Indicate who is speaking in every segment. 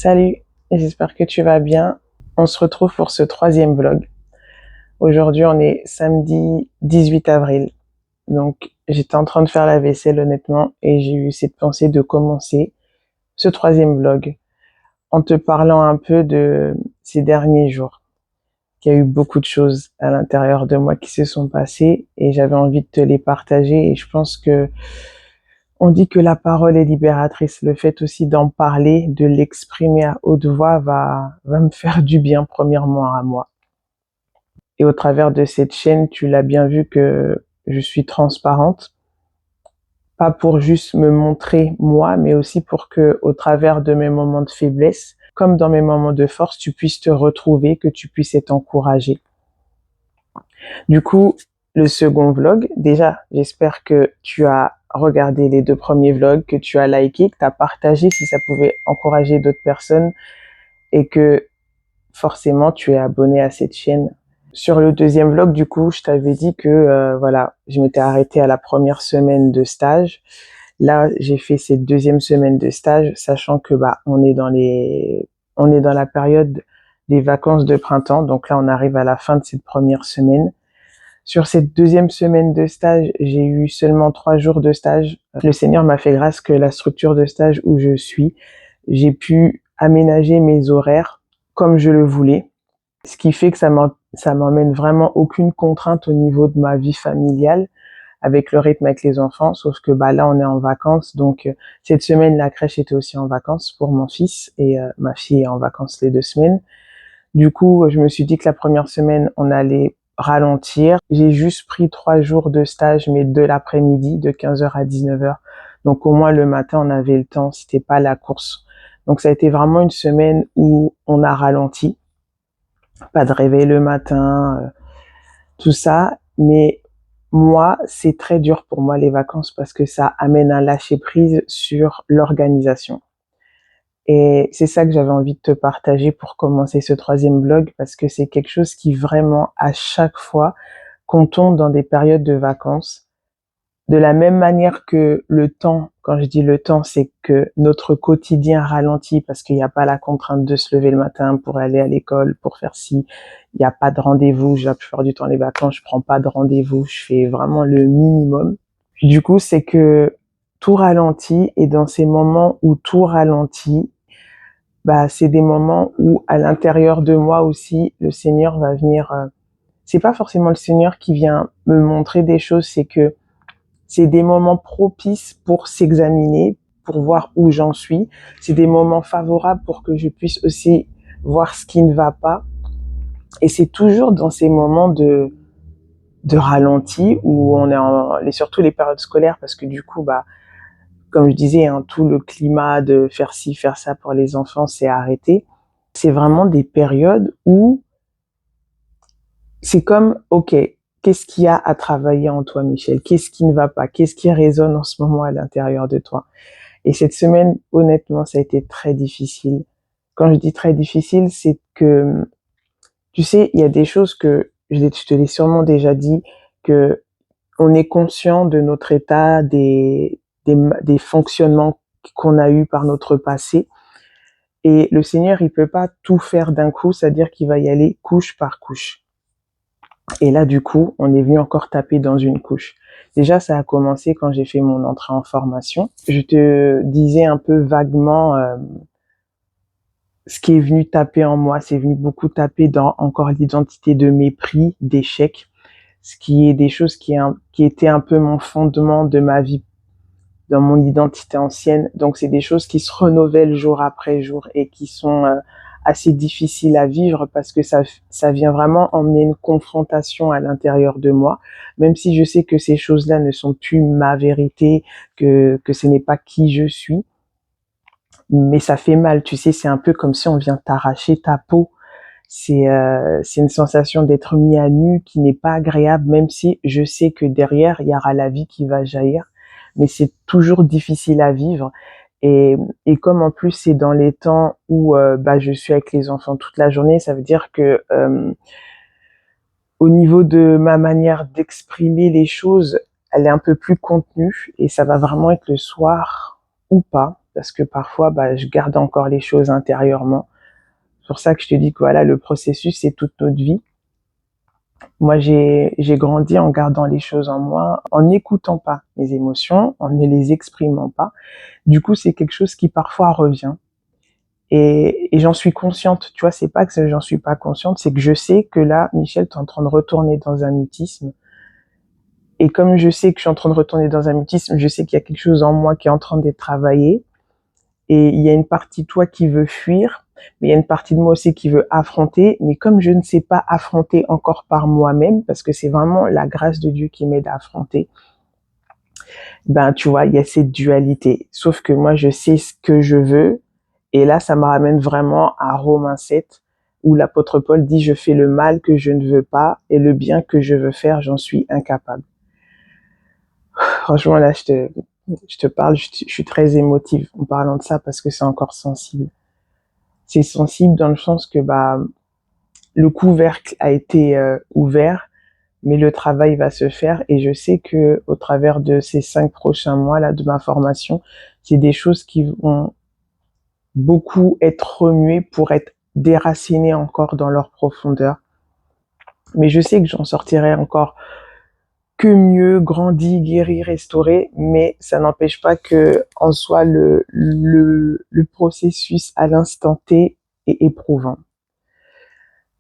Speaker 1: Salut, j'espère que tu vas bien. On se retrouve pour ce troisième vlog. Aujourd'hui, on est samedi 18 avril. Donc, j'étais en train de faire la vaisselle, honnêtement, et j'ai eu cette pensée de commencer ce troisième vlog en te parlant un peu de ces derniers jours. Il y a eu beaucoup de choses à l'intérieur de moi qui se sont passées et j'avais envie de te les partager et je pense que on dit que la parole est libératrice. Le fait aussi d'en parler, de l'exprimer à haute voix va me faire du bien premièrement à moi. Et au travers de cette chaîne, tu l'as bien vu que je suis transparente. Pas pour juste me montrer moi, mais aussi pour que, au travers de mes moments de faiblesse, comme dans mes moments de force, tu puisses te retrouver, que tu puisses être encouragé. Du coup, le second vlog, déjà, j'espère que tu as regardé les 2 premiers vlogs, que tu as liké, que tu as partagé si ça pouvait encourager d'autres personnes et que forcément tu es abonné à cette chaîne. Sur le deuxième vlog, du coup, je t'avais dit que voilà, je m'étais arrêtée à la première semaine de stage. Là, j'ai fait cette deuxième semaine de stage, sachant que on est dans la période des vacances de printemps. Donc là, on arrive à la fin de cette première semaine. Sur cette deuxième semaine de stage, j'ai eu seulement 3 jours de stage. Le Seigneur m'a fait grâce que la structure de stage où je suis, j'ai pu aménager mes horaires comme je le voulais. Ce qui fait que ça m'emmène vraiment aucune contrainte au niveau de ma vie familiale avec le rythme avec les enfants. Sauf que là, on est en vacances. Donc, cette semaine, la crèche était aussi en vacances pour mon fils et ma fille est en vacances les 2 semaines. Du coup, je me suis dit que la première semaine, on allait ralentir. J'ai juste pris 3 jours de stage, mais de l'après-midi, de 15h à 19h. Donc, au moins, le matin, on avait le temps. C'était pas la course. Donc, ça a été vraiment une semaine où on a ralenti. Pas de réveil le matin, tout ça. Mais moi, c'est très dur pour moi, les vacances, parce que ça amène un lâcher-prise sur l'organisation. Et c'est ça que j'avais envie de te partager pour commencer ce troisième vlog, parce que c'est quelque chose qui vraiment, à chaque fois qu'on tombe dans des périodes de vacances, de la même manière que le temps, quand je dis le temps, c'est que notre quotidien ralentit parce qu'il n'y a pas la contrainte de se lever le matin pour aller à l'école, pour faire ci, il n'y a pas de rendez-vous, la plupart du temps les vacances, je prends pas de rendez-vous, je fais vraiment le minimum. Du coup, c'est que tout ralentit et dans ces moments où tout ralentit, c'est des moments où à l'intérieur de moi aussi, le Seigneur va venir, c'est pas forcément le Seigneur qui vient me montrer des choses, c'est que c'est des moments propices pour s'examiner, pour voir où j'en suis. C'est des moments favorables pour que je puisse aussi voir ce qui ne va pas. Et c'est toujours dans ces moments de ralenti où et surtout les périodes scolaires parce que du coup, comme je disais, tout le climat de faire ci, faire ça pour les enfants, c'est arrêté. C'est vraiment des périodes où c'est comme, ok, qu'est-ce qu'il y a à travailler en toi, Michel? Qu'est-ce qui ne va pas? Qu'est-ce qui résonne en ce moment à l'intérieur de toi? Et cette semaine, honnêtement, ça a été très difficile. Quand je dis très difficile, c'est que, tu sais, il y a des choses que, je te l'ai sûrement déjà dit, que on est conscient de notre état, des fonctionnements qu'on a eus par notre passé. Et le Seigneur, il peut pas tout faire d'un coup, c'est-à-dire qu'il va y aller couche par couche. Et là, du coup, on est venu encore taper dans une couche. Déjà, ça a commencé quand j'ai fait mon entrée en formation. Je te disais un peu vaguement ce qui est venu taper en moi. C'est venu beaucoup taper dans encore l'identité de mépris, d'échec, ce qui est des choses qui étaient un peu mon fondement de ma vie dans mon identité ancienne. Donc, c'est des choses qui se renouvellent jour après jour et qui sont assez difficiles à vivre parce que ça vient vraiment emmener une confrontation à l'intérieur de moi, même si je sais que ces choses-là ne sont plus ma vérité, que ce n'est pas qui je suis. Mais ça fait mal, tu sais, c'est un peu comme si on vient t'arracher ta peau. C'est une sensation d'être mis à nu qui n'est pas agréable, même si je sais que derrière, il y aura la vie qui va jaillir. Mais c'est toujours difficile à vivre. Et comme en plus, c'est dans les temps où je suis avec les enfants toute la journée, ça veut dire que au niveau de ma manière d'exprimer les choses, elle est un peu plus contenue et ça va vraiment être le soir ou pas. parce que parfois, je garde encore les choses intérieurement. C'est pour ça que je te dis que voilà, le processus, c'est toute notre vie. Moi, j'ai grandi en gardant les choses en moi, en n'écoutant pas mes émotions, en ne les exprimant pas. Du coup, c'est quelque chose qui parfois revient. Et j'en suis consciente, tu vois, c'est pas que j'en suis pas consciente, c'est que je sais que là, Michel, t'es en train de retourner dans un mutisme. Et comme je sais que je suis en train de retourner dans un mutisme, je sais qu'il y a quelque chose en moi qui est en train d'être travaillé. Et il y a une partie de toi qui veut fuir, mais il y a une partie de moi aussi qui veut affronter. Mais comme je ne sais pas affronter encore par moi-même, parce que c'est vraiment la grâce de Dieu qui m'aide à affronter, tu vois, il y a cette dualité. Sauf que moi, je sais ce que je veux. Et là, ça me ramène vraiment à Romains 7, où l'apôtre Paul dit, je fais le mal que je ne veux pas et le bien que je veux faire, j'en suis incapable. Franchement, là, je te parle, je suis très émotive en parlant de ça parce que c'est encore sensible. C'est sensible dans le sens que le couvercle a été ouvert, mais le travail va se faire et je sais que au travers de ces 5 prochains mois là de ma formation, c'est des choses qui vont beaucoup être remuées pour être déracinées encore dans leur profondeur. Mais je sais que j'en sortirai encore que mieux, grandi, guéri, restauré, mais ça n'empêche pas que en soi le processus à l'instant T est éprouvant.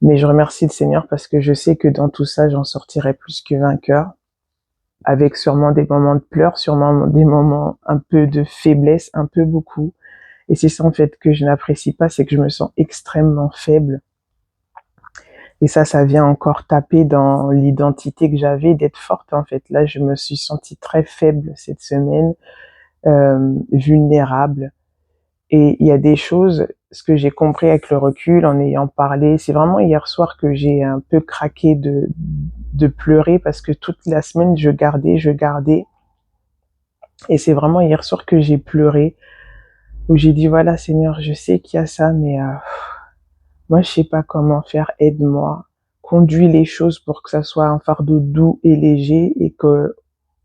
Speaker 1: Mais je remercie le Seigneur parce que je sais que dans tout ça, j'en sortirai plus que vainqueur, avec sûrement des moments de pleurs, sûrement des moments un peu de faiblesse, un peu beaucoup. Et c'est ça en fait que je n'apprécie pas, c'est que je me sens extrêmement faible. Et ça vient encore taper dans l'identité que j'avais d'être forte en fait. Là, je me suis sentie très faible cette semaine, vulnérable. Et il y a des choses, ce que j'ai compris avec le recul, en ayant parlé, c'est vraiment hier soir que j'ai un peu craqué de pleurer parce que toute la semaine, je gardais. Et c'est vraiment hier soir que j'ai pleuré, où j'ai dit, voilà, Seigneur, je sais qu'il y a ça, mais moi, je sais pas comment faire, aide-moi. Conduis les choses pour que ça soit un fardeau doux et léger et que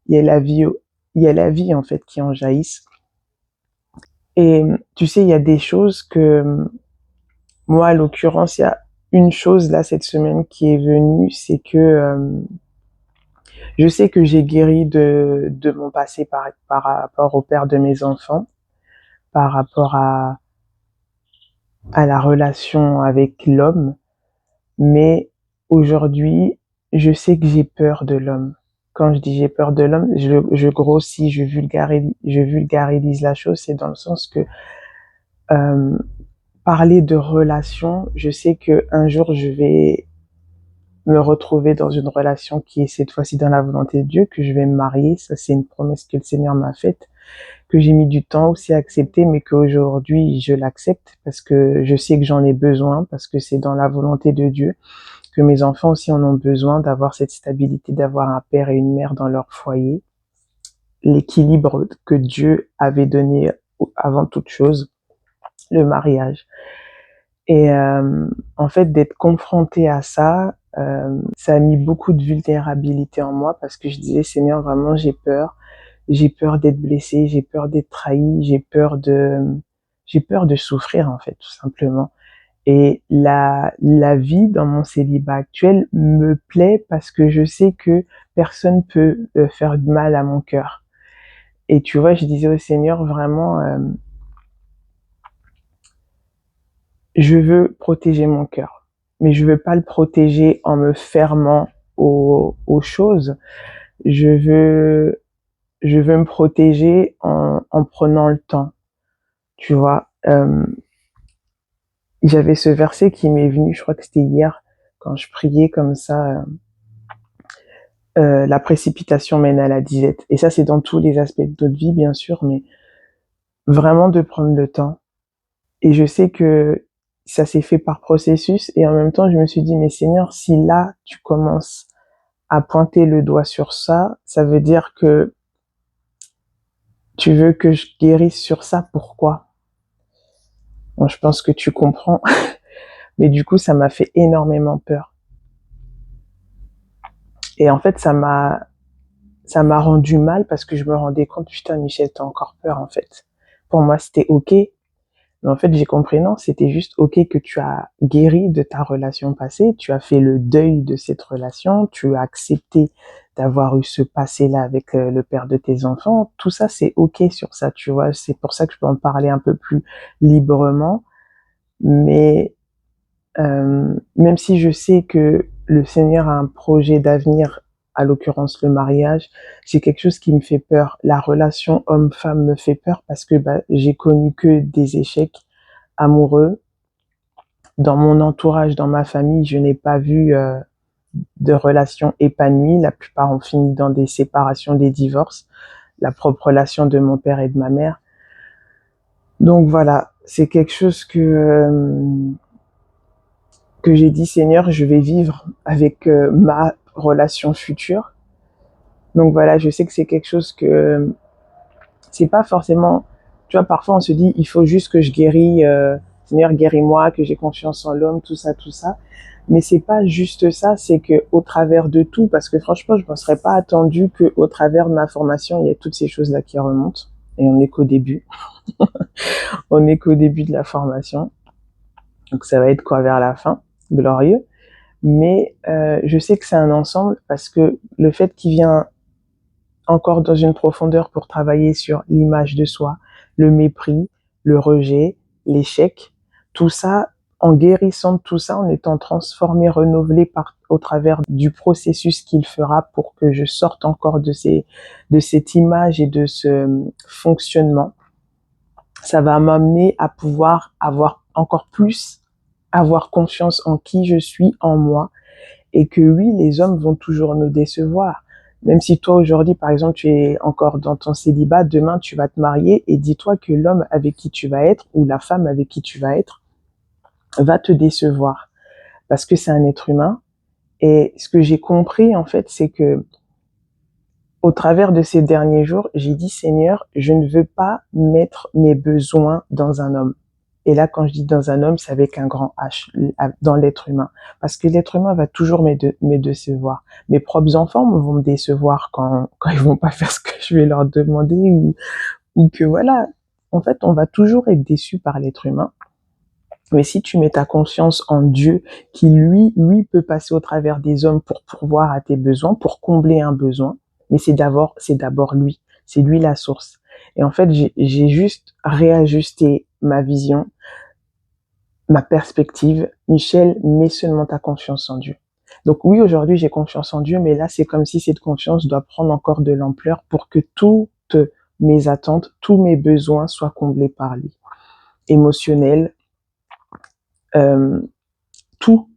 Speaker 1: il y a la vie, en fait, qui en jaillisse. Et tu sais, il y a des choses que, moi, à l'occurrence, il y a une chose là cette semaine qui est venue, c'est que je sais que j'ai guéri de mon passé par rapport au père de mes enfants, par rapport à la relation avec l'homme, mais aujourd'hui, je sais que j'ai peur de l'homme. Quand je dis j'ai peur de l'homme, je grossis, je vulgarise la chose, c'est dans le sens que euh, parler de relation, je sais que un jour je vais me retrouver dans une relation qui est cette fois-ci dans la volonté de Dieu, que je vais me marier. Ça, c'est une promesse que le Seigneur m'a faite, que j'ai mis du temps aussi à accepter, mais qu'aujourd'hui, je l'accepte parce que je sais que j'en ai besoin, parce que c'est dans la volonté de Dieu, que mes enfants aussi en ont besoin d'avoir cette stabilité, d'avoir un père et une mère dans leur foyer, l'équilibre que Dieu avait donné avant toute chose, le mariage. Et en fait, d'être confrontée à ça, ça a mis beaucoup de vulnérabilité en moi parce que je disais, Seigneur, vraiment, j'ai peur d'être blessée, j'ai peur d'être trahie, j'ai peur de souffrir en fait, tout simplement. Et la vie dans mon célibat actuel me plaît parce que je sais que personne peut faire de mal à mon cœur. Et tu vois, je disais au Seigneur vraiment, je veux protéger mon cœur, mais je veux pas le protéger en me fermant aux choses. Je veux, je veux me protéger en prenant le temps. Tu vois, j'avais ce verset qui m'est venu, je crois que c'était hier, quand je priais comme ça, la précipitation mène à la disette. Et ça, c'est dans tous les aspects de notre vie, bien sûr, mais vraiment de prendre le temps. Et je sais que ça s'est fait par processus. Et en même temps, je me suis dit, mais Seigneur, si là, tu commences à pointer le doigt sur ça, ça veut dire que tu veux que je guérisse sur ça. Pourquoi? Bon, je pense que tu comprends. Mais du coup, ça m'a fait énormément peur. Et en fait, ça m'a rendu mal parce que je me rendais compte, putain, Michel, t'as encore peur, en fait. pour moi, c'était OK. Mais en fait, j'ai compris, non, c'était juste OK que tu as guéri de ta relation passée, tu as fait le deuil de cette relation, tu as accepté d'avoir eu ce passé-là avec le père de tes enfants. Tout ça, c'est OK sur ça, tu vois. C'est pour ça que je peux en parler un peu plus librement. Mais même si je sais que le Seigneur a un projet d'avenir, à l'occurrence le mariage, c'est quelque chose qui me fait peur. La relation homme-femme me fait peur parce que j'ai connu que des échecs amoureux. Dans mon entourage, dans ma famille, je n'ai pas vu de relations épanouies. La plupart ont fini dans des séparations, des divorces. La propre relation de mon père et de ma mère. Donc voilà, c'est quelque chose que j'ai dit, Seigneur, je vais vivre avec ma relation future. Donc voilà, je sais que c'est quelque chose que c'est pas forcément, tu vois, parfois on se dit, il faut juste que je guéris, Seigneur, guéris-moi, que j'ai confiance en l'homme, tout ça, tout ça. Mais c'est pas juste ça, c'est que au travers de tout, parce que franchement, je ne me serais pas attendu que au travers de ma formation, il y ait toutes ces choses-là qui remontent. Et on n'est qu'au début. On n'est qu'au début de la formation. Donc ça va être quoi vers la fin? Glorieux. Mais je sais que c'est un ensemble parce que le fait qu'il vient encore dans une profondeur pour travailler sur l'image de soi, le mépris, le rejet, l'échec, tout ça, en guérissant de tout ça, en étant transformé, renouvelé au travers du processus qu'il fera pour que je sorte encore de cette image et de ce fonctionnement, ça va m'amener à pouvoir avoir confiance en qui je suis, en moi, et que oui, les hommes vont toujours nous décevoir. Même si toi, aujourd'hui, par exemple, tu es encore dans ton célibat, demain, tu vas te marier et dis-toi que l'homme avec qui tu vas être ou la femme avec qui tu vas être va te décevoir parce que c'est un être humain. Et ce que j'ai compris, en fait, c'est que au travers de ces derniers jours, j'ai dit, Seigneur, je ne veux pas mettre mes besoins dans un homme. Et là, quand je dis dans un homme, c'est avec un grand H, dans l'être humain. Parce que l'être humain va toujours me décevoir. Mes propres enfants vont me décevoir quand ils vont pas faire ce que je vais leur demander ou que voilà. En fait, on va toujours être déçu par l'être humain. Mais si tu mets ta confiance en Dieu, qui lui peut passer au travers des hommes pour pourvoir à tes besoins, pour combler un besoin, mais c'est d'abord lui. C'est lui la source. Et en fait, j'ai juste réajusté ma vision, ma perspective. Michel, mets seulement ta confiance en Dieu. Donc oui, aujourd'hui, j'ai confiance en Dieu, mais là, c'est comme si cette confiance doit prendre encore de l'ampleur pour que toutes mes attentes, tous mes besoins soient comblés par lui. Émotionnel, tout,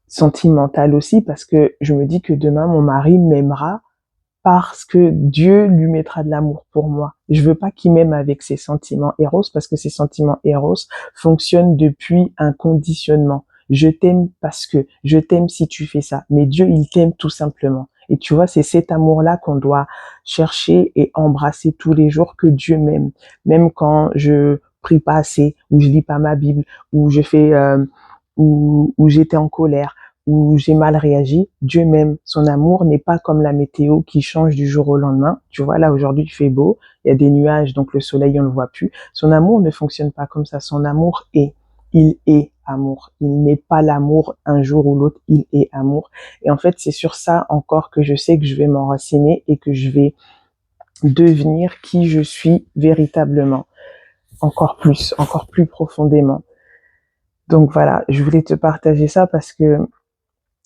Speaker 1: sentimental aussi, parce que je me dis que demain, mon mari m'aimera parce que Dieu lui mettra de l'amour pour moi. Je veux pas qu'il m'aime avec ses sentiments éros, parce que ces sentiments éros fonctionnent depuis un conditionnement. Je t'aime parce que, je t'aime si tu fais ça. Mais Dieu, il t'aime tout simplement. Et tu vois, c'est cet amour-là qu'on doit chercher et embrasser tous les jours, que Dieu m'aime. Même quand je prie pas assez, ou je lis pas ma Bible, ou je fais, ou j'étais en colère, où j'ai mal réagi, Dieu m'aime. Son amour n'est pas comme la météo qui change du jour au lendemain. Tu vois, là, aujourd'hui, il fait beau, il y a des nuages, donc le soleil, on ne le voit plus. Son amour ne fonctionne pas comme ça. Son amour est. Il est amour. Il n'est pas l'amour un jour ou l'autre, il est amour. Et en fait, c'est sur ça encore que je sais que je vais m'enraciner et que je vais devenir qui je suis véritablement. Encore plus profondément. Donc voilà, je voulais te partager ça parce que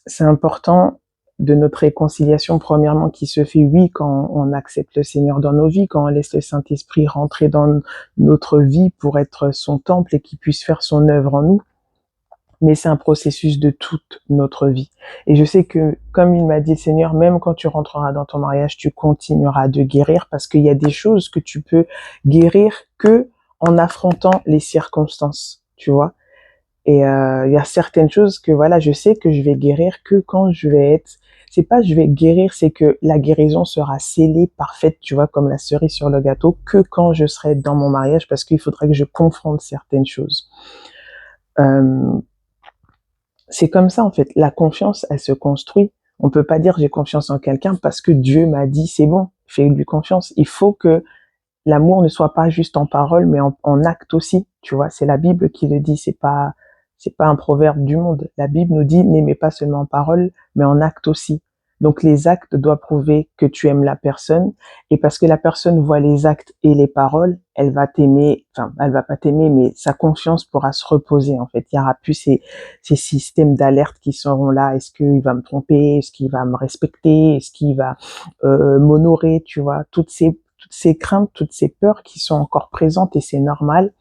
Speaker 1: c'est important de notre réconciliation, premièrement, qui se fait, oui, quand on accepte le Seigneur dans nos vies, quand on laisse le Saint-Esprit rentrer dans notre vie pour être son temple et qu'il puisse faire son œuvre en nous. Mais c'est un processus de toute notre vie. Et je sais que, comme il m'a dit le Seigneur, même quand tu rentreras dans ton mariage, tu continueras de guérir parce qu'il y a des choses que tu peux guérir que en affrontant les circonstances, tu vois. Et il y a certaines choses que voilà, je sais que je vais guérir que quand je vais être, c'est pas je vais guérir, c'est que la guérison sera scellée, parfaite, tu vois, comme la cerise sur le gâteau, que quand je serai dans mon mariage, parce qu'il faudrait que je confronte certaines choses. C'est comme ça en fait, la confiance, elle se construit. On peut pas dire j'ai confiance en quelqu'un parce que Dieu m'a dit c'est bon, fais-lui confiance. Il faut que l'amour ne soit pas juste en parole, mais en acte aussi. Tu vois, c'est la Bible qui le dit. C'est pas un proverbe du monde. La Bible nous dit n'aimez pas seulement en parole, mais en acte aussi. Donc les actes doivent prouver que tu aimes la personne, et parce que la personne voit les actes et les paroles, elle va t'aimer. Enfin, elle va pas t'aimer, mais sa confiance pourra se reposer. En fait, il y aura plus ces systèmes d'alerte qui seront là. Est-ce qu'il va me tromper? Est-ce qu'il va me respecter? Est-ce qu'il va m'honorer? Tu vois, toutes ces craintes, toutes ces peurs qui sont encore présentes, et c'est normal.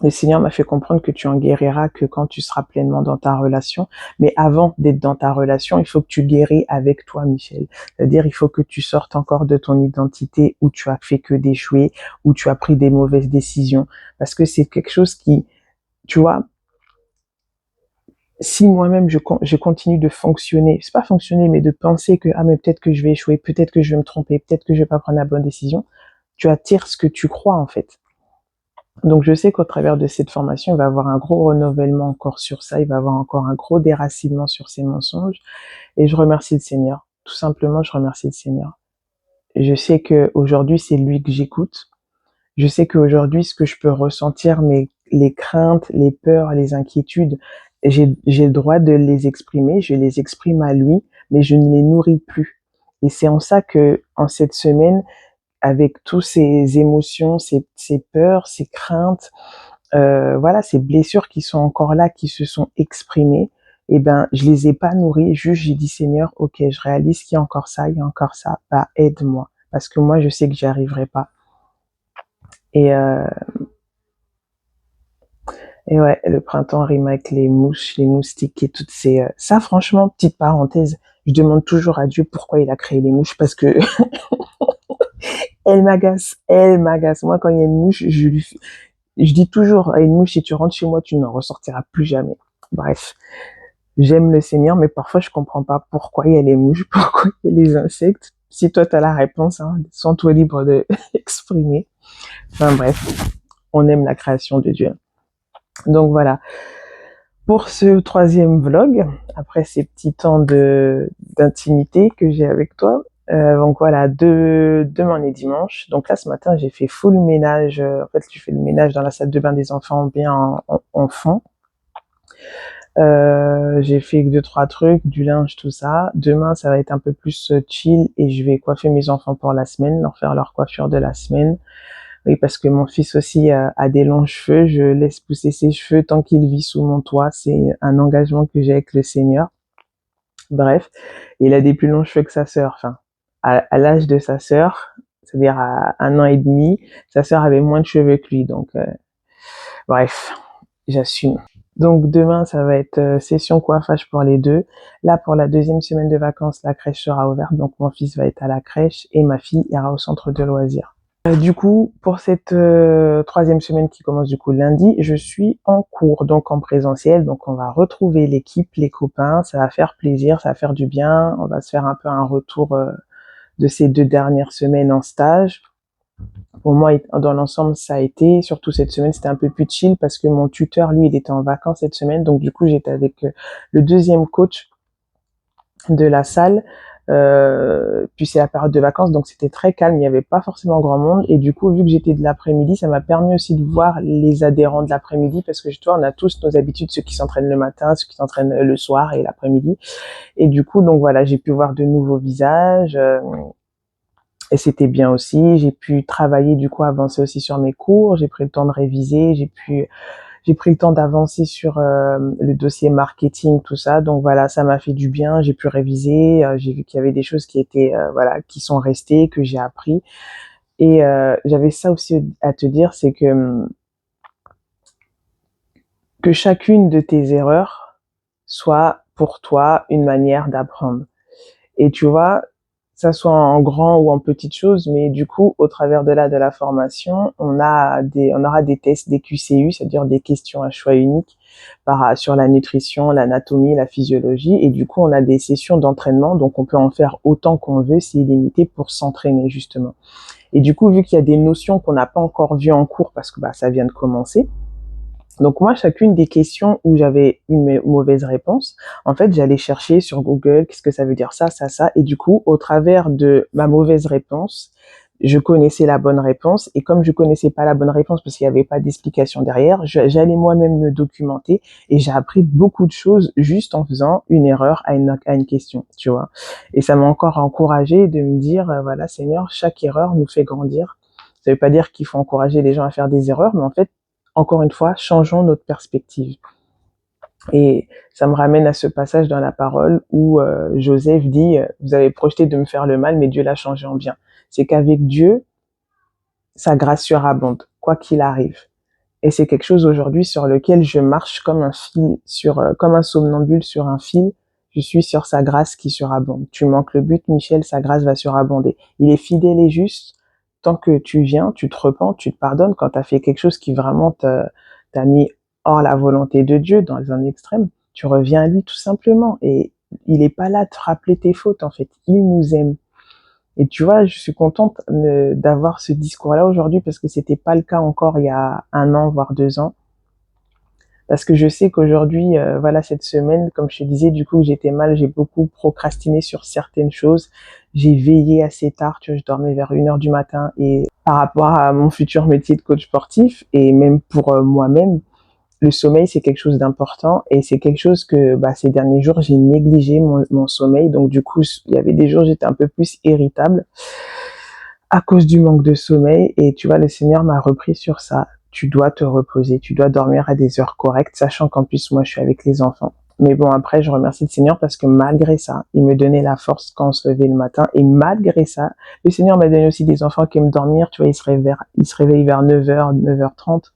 Speaker 1: Le Seigneur m'a fait comprendre que tu en guériras que quand tu seras pleinement dans ta relation. Mais avant d'être dans ta relation, il faut que tu guéris avec toi, Michel. C'est-à-dire, il faut que tu sortes encore de ton identité où tu as fait que d'échouer, où tu as pris des mauvaises décisions. Parce que c'est quelque chose qui, tu vois, si moi-même je continue de fonctionner, c'est pas fonctionner, mais de penser que, ah, mais peut-être que je vais échouer, peut-être que je vais me tromper, peut-être que je vais pas prendre la bonne décision, tu attires ce que tu crois, en fait. Donc je sais qu'au travers de cette formation, il va y avoir un gros renouvellement encore sur ça, il va y avoir encore un gros déracinement sur ces mensonges, et je remercie le Seigneur. Tout simplement, je remercie le Seigneur. Je sais que aujourd'hui c'est lui que j'écoute. Je sais qu'aujourd'hui, ce que je peux ressentir, mais les craintes, les peurs, les inquiétudes, j'ai le droit de les exprimer, je les exprime à lui, mais je ne les nourris plus. Et c'est en ça que, en cette semaine, avec tous ces émotions, ces peurs, ces craintes, voilà, ces blessures qui sont encore là, qui se sont exprimées, eh ben, je les ai pas nourries, juste j'ai dit Seigneur, ok, je réalise qu'il y a encore ça, il y a encore ça, bah aide-moi, parce que moi je sais que j'y arriverai pas. Et et ouais, le printemps rime avec les mouches, les moustiques et toutes ces... Ça, franchement, petite parenthèse, je demande toujours à Dieu pourquoi il a créé les mouches, parce que elles m'agacent, elles m'agacent. Moi, quand il y a une mouche, je dis toujours à une mouche, si tu rentres chez moi, tu n'en ressortiras plus jamais. Bref, j'aime le Seigneur, mais parfois je comprends pas pourquoi il y a les mouches, pourquoi il y a les insectes. Si toi tu as la réponse, hein, sens-toi libre de exprimer. Enfin bref, on aime la création de Dieu. Donc voilà. Pour ce troisième vlog, après ces petits temps d'intimité que j'ai avec toi, donc voilà, demain on est dimanche. Donc là, ce matin, j'ai fait full ménage. En fait, je fais le ménage dans la salle de bain des enfants bien en fond. J'ai fait 2-3 trucs, du linge, tout ça. Demain, ça va être un peu plus chill et je vais coiffer mes enfants pour la semaine, leur faire leur coiffure de la semaine. Oui, parce que mon fils aussi a des longs cheveux. Je laisse pousser ses cheveux tant qu'il vit sous mon toit. C'est un engagement que j'ai avec le Seigneur. Bref, il a des plus longs cheveux que sa sœur. Enfin, à l'âge de sa sœur, c'est-à-dire à 1 an et demi, sa sœur avait moins de cheveux que lui. Donc, bref, j'assume. Donc demain, ça va être session coiffage pour les deux. Là, pour la deuxième semaine de vacances, la crèche sera ouverte. Donc mon fils va être à la crèche et ma fille ira au centre de loisirs. Du coup, pour cette troisième semaine qui commence du coup lundi, je suis en cours, donc en présentiel. Donc on va retrouver l'équipe, les copains, ça va faire plaisir, ça va faire du bien. On va se faire un peu un retour de ces 2 dernières semaines en stage. Pour moi, dans l'ensemble, ça a été, surtout cette semaine, c'était un peu plus chill parce que mon tuteur, lui, il était en vacances cette semaine. Donc du coup, j'étais avec le deuxième coach de la salle. Puis c'est la période de vacances, donc c'était très calme, il n'y avait pas forcément grand monde, et du coup vu que j'étais de l'après-midi, ça m'a permis aussi de voir les adhérents de l'après-midi, parce que tu vois, on a tous nos habitudes, ceux qui s'entraînent le matin, ceux qui s'entraînent le soir et l'après-midi, et du coup donc voilà, j'ai pu voir de nouveaux visages, et c'était bien aussi. J'ai pu travailler, du coup avancer aussi sur mes cours, j'ai pris le temps de réviser, j'ai pris le temps d'avancer sur le dossier marketing, tout ça. Donc voilà, ça m'a fait du bien. J'ai pu réviser. J'ai vu qu'il y avait des choses qui étaient voilà, qui sont restées, que j'ai appris. Et j'avais ça aussi à te dire, c'est que chacune de tes erreurs soit pour toi une manière d'apprendre. Et tu vois, ça soit en grand ou en petites choses, mais du coup, au travers de la formation, on aura des tests, des QCU, c'est-à-dire des questions à choix unique sur la nutrition, l'anatomie, la physiologie, et du coup, on a des sessions d'entraînement, donc on peut en faire autant qu'on veut, c'est illimité pour s'entraîner, justement. Et du coup, vu qu'il y a des notions qu'on n'a pas encore vues en cours, parce que ça vient de commencer, donc moi, chacune des questions où j'avais une mauvaise réponse, en fait, j'allais chercher sur Google, qu'est-ce que ça veut dire ça, ça, ça, et du coup, au travers de ma mauvaise réponse, je connaissais la bonne réponse et comme je connaissais pas la bonne réponse parce qu'il n'y avait pas d'explication derrière, j'allais moi-même me documenter et j'ai appris beaucoup de choses juste en faisant une erreur à une question, tu vois. Et ça m'a encore encouragé de me dire, voilà, Seigneur, chaque erreur nous fait grandir. Ça veut pas dire qu'il faut encourager les gens à faire des erreurs, mais en fait, encore une fois, changeons notre perspective. Et ça me ramène à ce passage dans la parole où Joseph dit, vous avez projeté de me faire le mal, mais Dieu l'a changé en bien. C'est qu'avec Dieu, sa grâce surabonde, quoi qu'il arrive. Et c'est quelque chose aujourd'hui sur lequel je marche comme un fil comme un somnambule sur un fil. Je suis sur sa grâce qui surabonde. Tu manques le but, Michel, sa grâce va surabonder. Il est fidèle et juste. Tant que tu viens, tu te repens, tu te pardonnes quand tu as fait quelque chose qui vraiment t'a mis hors la volonté de Dieu dans un extrême. Tu reviens à lui tout simplement. Et il n'est pas là de te rappeler tes fautes, en fait. Il nous aime. Et tu vois, je suis contente d'avoir ce discours-là aujourd'hui parce que c'était pas le cas encore il y a 1 an, voire 2 ans. Parce que je sais qu'aujourd'hui, voilà, cette semaine, comme je te disais, du coup, j'étais mal, j'ai beaucoup procrastiné sur certaines choses. J'ai veillé assez tard, tu vois, je dormais vers 1 heure du matin et par rapport à mon futur métier de coach sportif et même pour moi-même, le sommeil, c'est quelque chose d'important et c'est quelque chose que ces derniers jours, j'ai négligé mon sommeil. Donc du coup, il y avait des jours, j'étais un peu plus irritable à cause du manque de sommeil. Et tu vois, le Seigneur m'a repris sur ça. Tu dois te reposer, tu dois dormir à des heures correctes, sachant qu'en plus, moi, je suis avec les enfants. Mais bon, après, je remercie le Seigneur parce que malgré ça, il me donnait la force quand on se levait le matin. Et malgré ça, le Seigneur m'a donné aussi des enfants qui aiment dormir. Tu vois, ils se réveillent vers 9h, 9h30.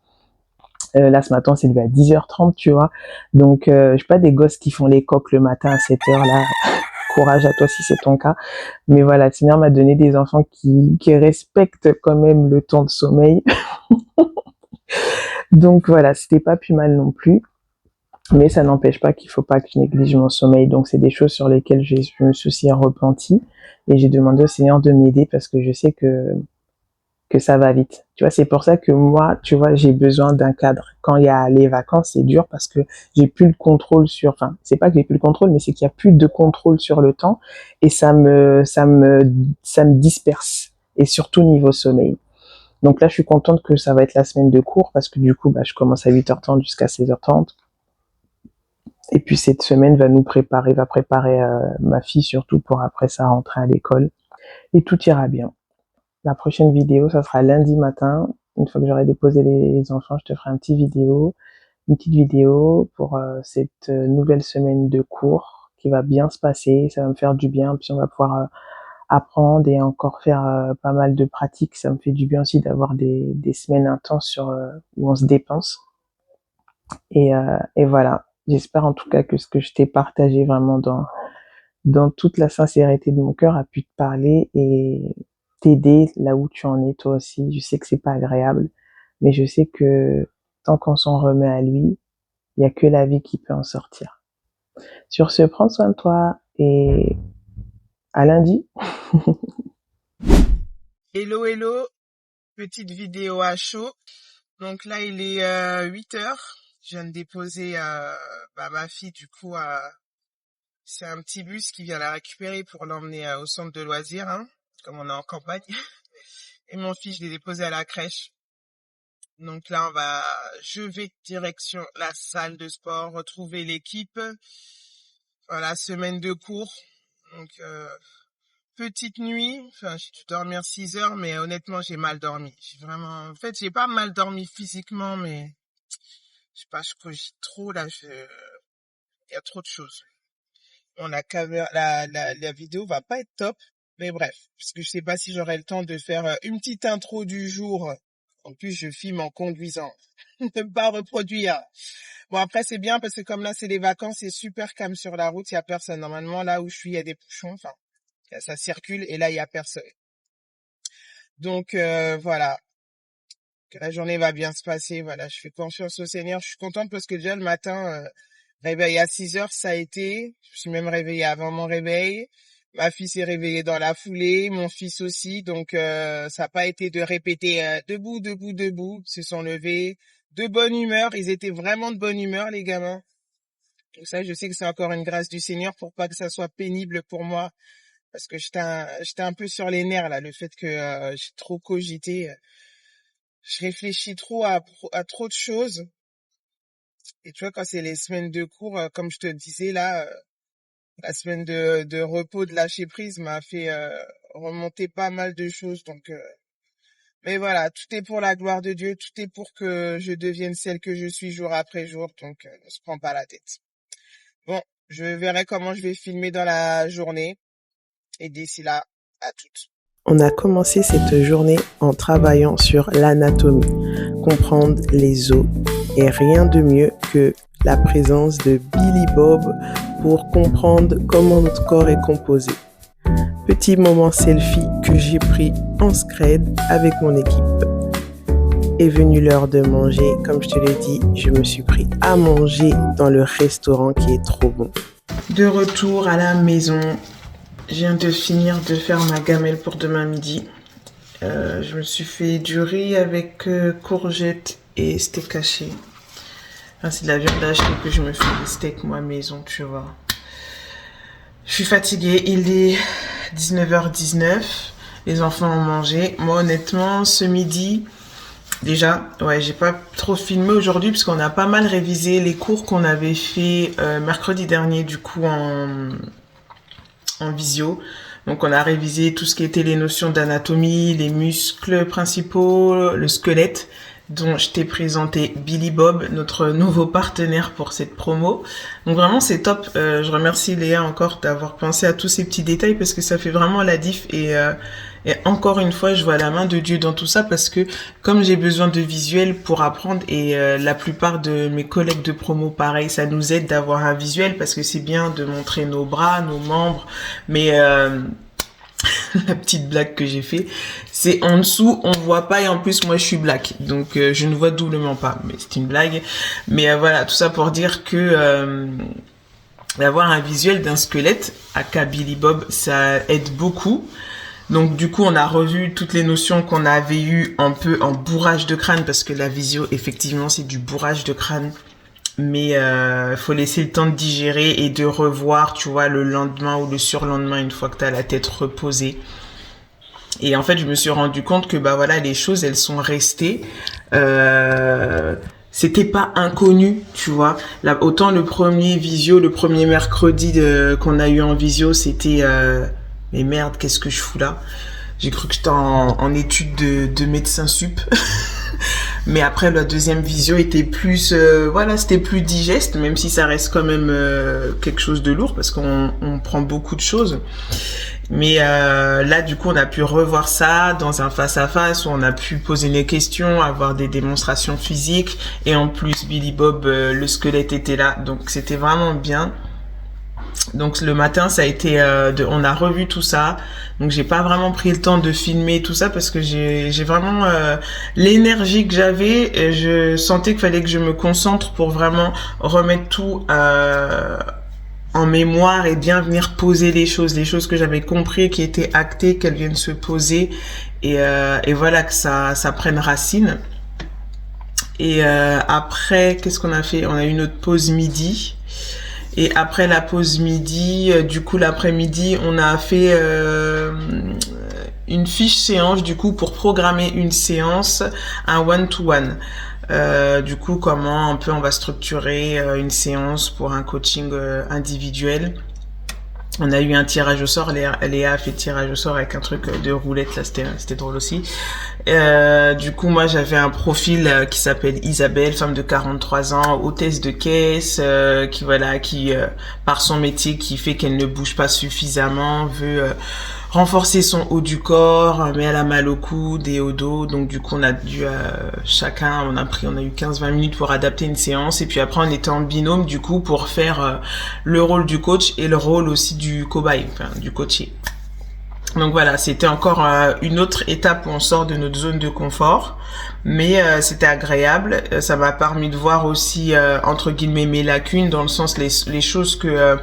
Speaker 1: Là, ce matin, c'est levé à 10h30, tu vois. Donc, je suis pas des gosses qui font les coques le matin à 7h, là. Courage à toi si c'est ton cas. Mais voilà, le Seigneur m'a donné des enfants qui respectent quand même le temps de sommeil. Donc voilà, c'était pas plus mal non plus. Mais ça n'empêche pas qu'il faut pas que je néglige mon sommeil. Donc c'est des choses sur lesquelles je me suis aussi repenti. Et j'ai demandé au Seigneur de m'aider parce que je sais que ça va vite. Tu vois, c'est pour ça que moi, tu vois, j'ai besoin d'un cadre. Quand il y a les vacances, c'est dur parce que j'ai plus le contrôle sur, enfin, c'est pas que j'ai plus le contrôle, mais c'est qu'il y a plus de contrôle sur le temps et ça me disperse. Et surtout niveau sommeil. Donc là, je suis contente que ça va être la semaine de cours parce que du coup, je commence à 8h30 jusqu'à 16h30. Et puis cette semaine va préparer ma fille surtout pour après sa rentrée à l'école. Et tout ira bien. La prochaine vidéo, ça sera lundi matin. Une fois que j'aurai déposé les enfants, je te ferai une petite vidéo pour cette nouvelle semaine de cours qui va bien se passer. Ça va me faire du bien. Puis on va pouvoir apprendre et encore faire pas mal de pratiques. Ça me fait du bien aussi d'avoir des semaines intenses où on se dépense. Et voilà. J'espère en tout cas que ce que je t'ai partagé vraiment dans toute la sincérité de mon cœur a pu te parler et t'aider là où tu en es toi aussi. Je sais que c'est pas agréable, mais je sais que tant qu'on s'en remet à lui, il y a que la vie qui peut en sortir. Sur ce, prends soin de toi et à lundi.
Speaker 2: Hello, hello, petite vidéo à chaud. Donc là, il est 8 heures. Je viens de déposer ma fille, du coup, c'est un petit bus qui vient la récupérer pour l'emmener au centre de loisirs, hein, comme on est en campagne. Et mon fils, je l'ai déposé à la crèche. Donc là, je vais direction la salle de sport, retrouver l'équipe. Voilà, semaine de cours. Donc, petite nuit, enfin, j'ai dû dormir 6 heures, mais honnêtement, j'ai mal dormi. En fait, j'ai pas mal dormi physiquement, mais je sais pas, je cogite trop, là, il y a trop de choses. Bon, la vidéo va pas être top, mais bref, parce que je sais pas si j'aurai le temps de faire une petite intro du jour. En plus, je filme en conduisant. Ne pas reproduire. Bon, après, c'est bien parce que comme là, c'est les vacances, c'est super calme sur la route, il y a personne. Normalement, là où je suis, il y a des bouchons, enfin, ça circule et là, il y a personne. Donc, voilà. Que la journée va bien se passer. Voilà, je fais confiance au Seigneur. Je suis contente parce que déjà le matin, réveil à 6 heures, ça a été. Je suis même réveillée avant mon réveil. Ma fille s'est réveillée dans la foulée, mon fils aussi. Donc, ça n'a pas été de répéter debout, debout, debout. Ils se sont levés de bonne humeur. Ils étaient vraiment de bonne humeur, les gamins. Donc ça, je sais que c'est encore une grâce du Seigneur pour pas que ça soit pénible pour moi parce que j'étais un peu sur les nerfs là, le fait que j'ai trop cogité. Je réfléchis trop à trop de choses. Et tu vois, quand c'est les semaines de cours, comme je te disais là, la semaine de repos, de lâcher prise m'a fait remonter pas mal de choses. Donc, mais voilà, tout est pour la gloire de Dieu, tout est pour que je devienne celle que je suis jour après jour. Donc, ne se prends pas la tête. Bon, je verrai comment je vais filmer dans la journée. Et d'ici là, à toutes.
Speaker 1: On a commencé cette journée en travaillant sur l'anatomie, comprendre les os, et rien de mieux que la présence de Billy Bob pour comprendre comment notre corps est composé. Petit moment selfie que j'ai pris en scred avec mon équipe. Est venue l'heure de manger, comme je te l'ai dit, je me suis pris à manger dans le restaurant qui est trop bon. De retour à la maison, je viens de finir de faire ma gamelle pour demain midi. Je me suis fait du riz avec courgettes et steak haché. Enfin, c'est de la viande hachée que je me fais des steaks moi maison, tu vois. Je suis fatiguée, il est 19h19. Les enfants ont mangé. Moi, honnêtement, ce midi, déjà, ouais, j'ai pas trop filmé aujourd'hui parce qu'on a pas mal révisé les cours qu'on avait fait mercredi dernier, du coup, en visio. Donc on a révisé tout ce qui était les notions d'anatomie, les muscles principaux, le squelette, dont je t'ai présenté Billy Bob, notre nouveau partenaire pour cette promo. Donc vraiment c'est top. Je remercie Léa encore d'avoir pensé à tous ces petits détails parce que ça fait vraiment la diff et encore une fois, je vois la main de Dieu dans tout ça parce que comme j'ai besoin de visuels pour apprendre et la plupart de mes collègues de promo, pareil, ça nous aide d'avoir un visuel parce que c'est bien de montrer nos bras, nos membres, mais la petite blague que j'ai fait, c'est en dessous, on voit pas et en plus moi je suis black, donc je ne vois doublement pas, mais c'est une blague. Mais voilà, tout ça pour dire que d'avoir un visuel d'un squelette à Billy Bob, ça aide beaucoup. Donc du coup, on a revu toutes les notions qu'on avait eues un peu en bourrage de crâne parce que la visio, effectivement, c'est du bourrage de crâne. Mais faut laisser le temps de digérer et de revoir, tu vois, le lendemain ou le surlendemain une fois que t'as la tête reposée. Et en fait, je me suis rendu compte que bah voilà, les choses, elles sont restées. C'était pas inconnu, tu vois. Là, autant le premier mercredi qu'on a eu en visio, c'était mais merde, qu'est-ce que je fous là? J'ai cru que j'étais en étude de médecin sup. Mais après, la deuxième visio était plus, voilà, c'était plus digeste, même si ça reste quand même quelque chose de lourd parce qu'on prend beaucoup de choses. Mais là, du coup, on a pu revoir ça dans un face-à-face où on a pu poser les questions, avoir des démonstrations physiques. Et en plus, Billy Bob, le squelette était là. Donc, c'était vraiment bien. Donc le matin ça a été on a revu tout ça, donc j'ai pas vraiment pris le temps de filmer tout ça parce que j'ai vraiment l'énergie que j'avais et je sentais qu'il fallait que je me concentre pour vraiment remettre tout en mémoire et bien venir poser les choses que j'avais compris, qui étaient actées, qu'elles viennent se poser et voilà que ça prenne racine. Et après qu'est-ce qu'on a fait? On a eu notre pause midi. Et après la pause midi, du coup l'après-midi, on a fait une fiche séance du coup pour programmer une séance, un one-to-one. Du coup, comment un peu on va structurer une séance pour un coaching individuel. On a eu un tirage au sort, Léa a fait tirage au sort avec un truc de roulette, là c'était drôle aussi. Du coup moi j'avais un profil qui s'appelle Isabelle, femme de 43 ans, hôtesse de caisse, qui par son métier qui fait qu'elle ne bouge pas suffisamment, veut renforcer son haut du corps, mais elle a mal au coude et au dos, donc du coup on a dû chacun, on a eu 15-20 minutes pour adapter une séance, et puis après on était en binôme du coup pour faire le rôle du coach et le rôle aussi du cobaye, enfin du coaché. Donc voilà, c'était encore une autre étape où on sort de notre zone de confort, mais c'était agréable. Ça m'a permis de voir aussi entre guillemets mes lacunes, dans le sens les choses que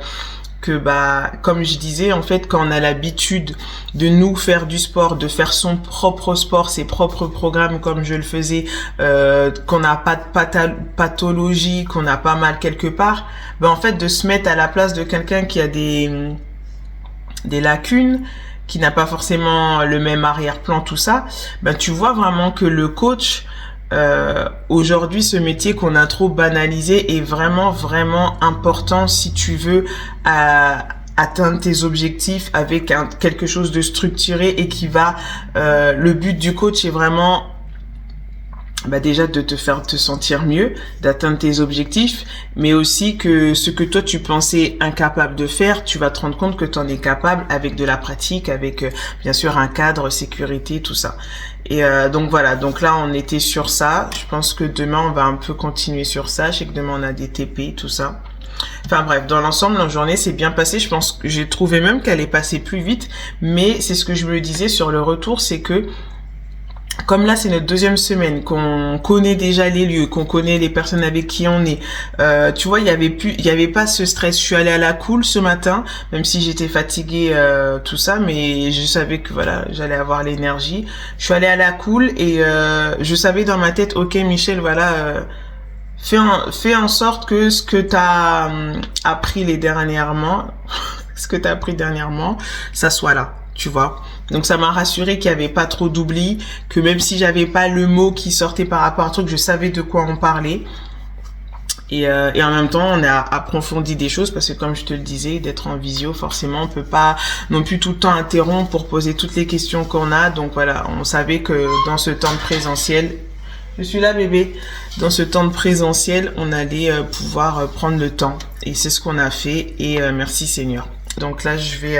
Speaker 1: bah comme je disais, en fait quand on a l'habitude de nous faire du sport, de faire son propre sport, ses propres programmes comme je le faisais, qu'on n'a pas de pathologie, qu'on a pas mal quelque part, bah en fait de se mettre à la place de quelqu'un qui a
Speaker 2: des lacunes, qui n'a pas forcément le même arrière-plan, tout ça, ben tu vois vraiment que le coach, aujourd'hui, ce métier qu'on a trop banalisé est vraiment, vraiment important si tu veux atteindre tes objectifs avec quelque chose de structuré et qui va... le but du coach est vraiment... bah déjà de te faire te sentir mieux, d'atteindre tes objectifs, mais aussi que ce que toi tu pensais incapable de faire, tu vas te rendre compte que tu en es capable avec de la pratique, avec bien sûr un cadre, sécurité, tout ça. Et donc voilà, donc là on était sur ça. Je pense que demain on va un peu continuer sur ça. Je sais que demain on a des TP, tout ça. Enfin bref, dans l'ensemble, la journée s'est bien passée. Je pense que j'ai trouvé même qu'elle est passée plus vite, mais c'est ce que je me disais sur le retour, c'est que comme là c'est notre deuxième semaine, qu'on connaît déjà les lieux, qu'on connaît les personnes avec qui on est, tu vois, il y avait pas ce stress. Je suis allée à la cool ce matin, même si j'étais fatiguée, tout ça, mais je savais que voilà, j'allais avoir l'énergie. Je suis allée à la cool et je savais dans ma tête, ok Michel, voilà, fais en sorte que ce que t'as appris ce que t'as appris dernièrement, ça soit là. Tu vois, donc ça m'a rassuré qu'il y avait pas trop d'oubli, que même si j'avais pas le mot qui sortait par rapport à un truc, je savais de quoi on parlait. Et en même temps, on a approfondi des choses parce que comme je te le disais, d'être en visio, forcément, on peut pas non plus tout le temps interrompre pour poser toutes les questions qu'on a. Donc voilà, on savait que dans ce temps de présentiel, je suis là bébé, dans ce temps de présentiel, on allait pouvoir prendre le temps. Et c'est ce qu'on a fait et merci Seigneur. Donc là, je vais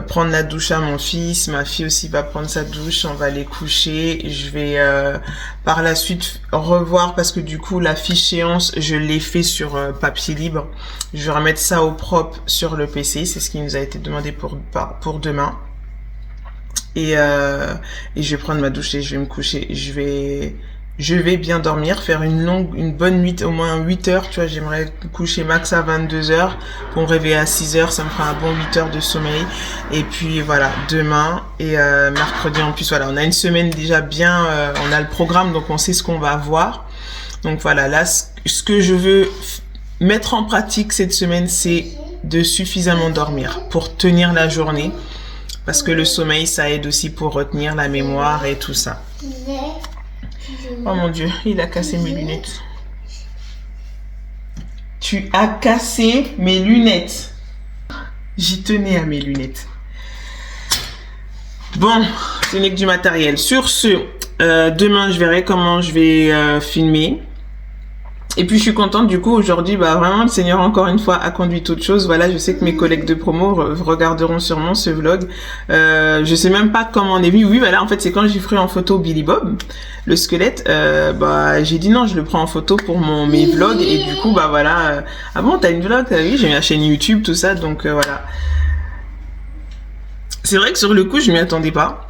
Speaker 2: prendre la douche à mon fils. Ma fille aussi va prendre sa douche. On va les coucher. Je vais par la suite revoir parce que du coup, la fiche séance, je l'ai fait sur papier libre. Je vais remettre ça au propre sur le PC. C'est ce qui nous a été demandé pour demain. Et je vais prendre ma douche et je vais me coucher. Je vais bien dormir, faire une bonne nuit, au moins 8 heures, tu vois, j'aimerais coucher max à 22 heures, pour me réveiller à 6 heures, ça me fera un bon 8 heures de sommeil, et puis voilà, demain, et mercredi en plus, voilà, on a une semaine déjà bien, on a le programme, donc on sait ce qu'on va voir, donc voilà, là, ce que je veux mettre en pratique cette semaine, c'est de suffisamment dormir, pour tenir la journée, parce que le sommeil, ça aide aussi pour retenir la mémoire et tout ça. Oh mon Dieu, il a cassé mes lunettes. Tu as cassé mes lunettes. J'y tenais à mes lunettes. Bon, ce n'est que du matériel. Sur ce, demain, je verrai comment je vais filmer. Et puis, je suis contente. Du coup, aujourd'hui, bah, vraiment, le Seigneur, encore une fois, a conduit toute chose. Voilà, je sais que mes collègues de promo regarderont sûrement ce vlog. Je sais même pas comment on est venu. Oui, voilà, en fait, c'est quand j'ai pris en photo Billy Bob, le squelette, bah, j'ai dit non, je le prends en photo pour mes vlogs. Et du coup, bah, voilà. Ah bon, t'as une vlog? Oui, j'ai ma chaîne YouTube, tout ça. Donc, voilà. C'est vrai que sur le coup, je m'y attendais pas.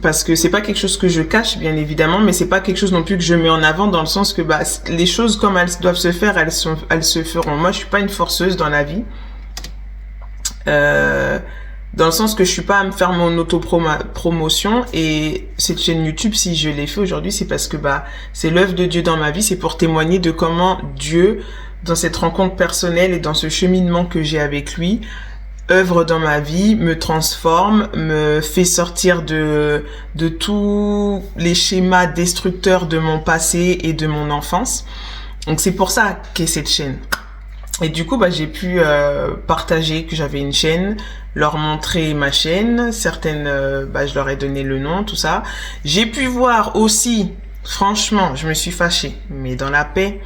Speaker 2: Parce que c'est pas quelque chose que je cache, bien évidemment, mais c'est pas quelque chose non plus que je mets en avant dans le sens que bah, les choses comme elles doivent se faire, elles se feront. Moi, je suis pas une forceuse dans la vie. Dans le sens que je suis pas à me faire mon auto-promotion et cette chaîne YouTube, si je l'ai fait aujourd'hui, c'est parce que bah, c'est l'œuvre de Dieu dans ma vie, c'est pour témoigner de comment Dieu, dans cette rencontre personnelle et dans ce cheminement que j'ai avec lui, œuvre dans ma vie, me transforme, me fait sortir de tous les schémas destructeurs de mon passé et de mon enfance. Donc c'est pour ça qu'est cette chaîne. Et du coup, bah, j'ai pu partager que j'avais une chaîne, leur montrer ma chaîne. Certaines, bah, je leur ai donné le nom, tout ça. J'ai pu voir aussi, franchement, je me suis fâchée, mais dans la paix.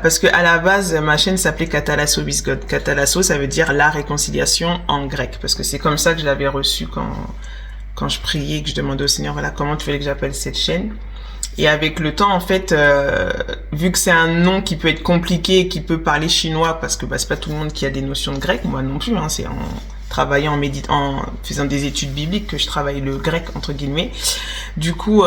Speaker 2: Parce que à la base, ma chaîne s'appelait Katalasso with God. Katalasso, ça veut dire la réconciliation en grec. Parce que c'est comme ça que je l'avais reçu quand je priais, que je demandais au Seigneur, voilà, comment tu voulais que j'appelle cette chaîne. Et avec le temps, en fait, vu que c'est un nom qui peut être compliqué, qui peut parler chinois, parce que bah, c'est pas tout le monde qui a des notions de grec, moi non plus, hein, c'est en travaillant, en faisant des études bibliques que je travaille le grec, entre guillemets. Du coup...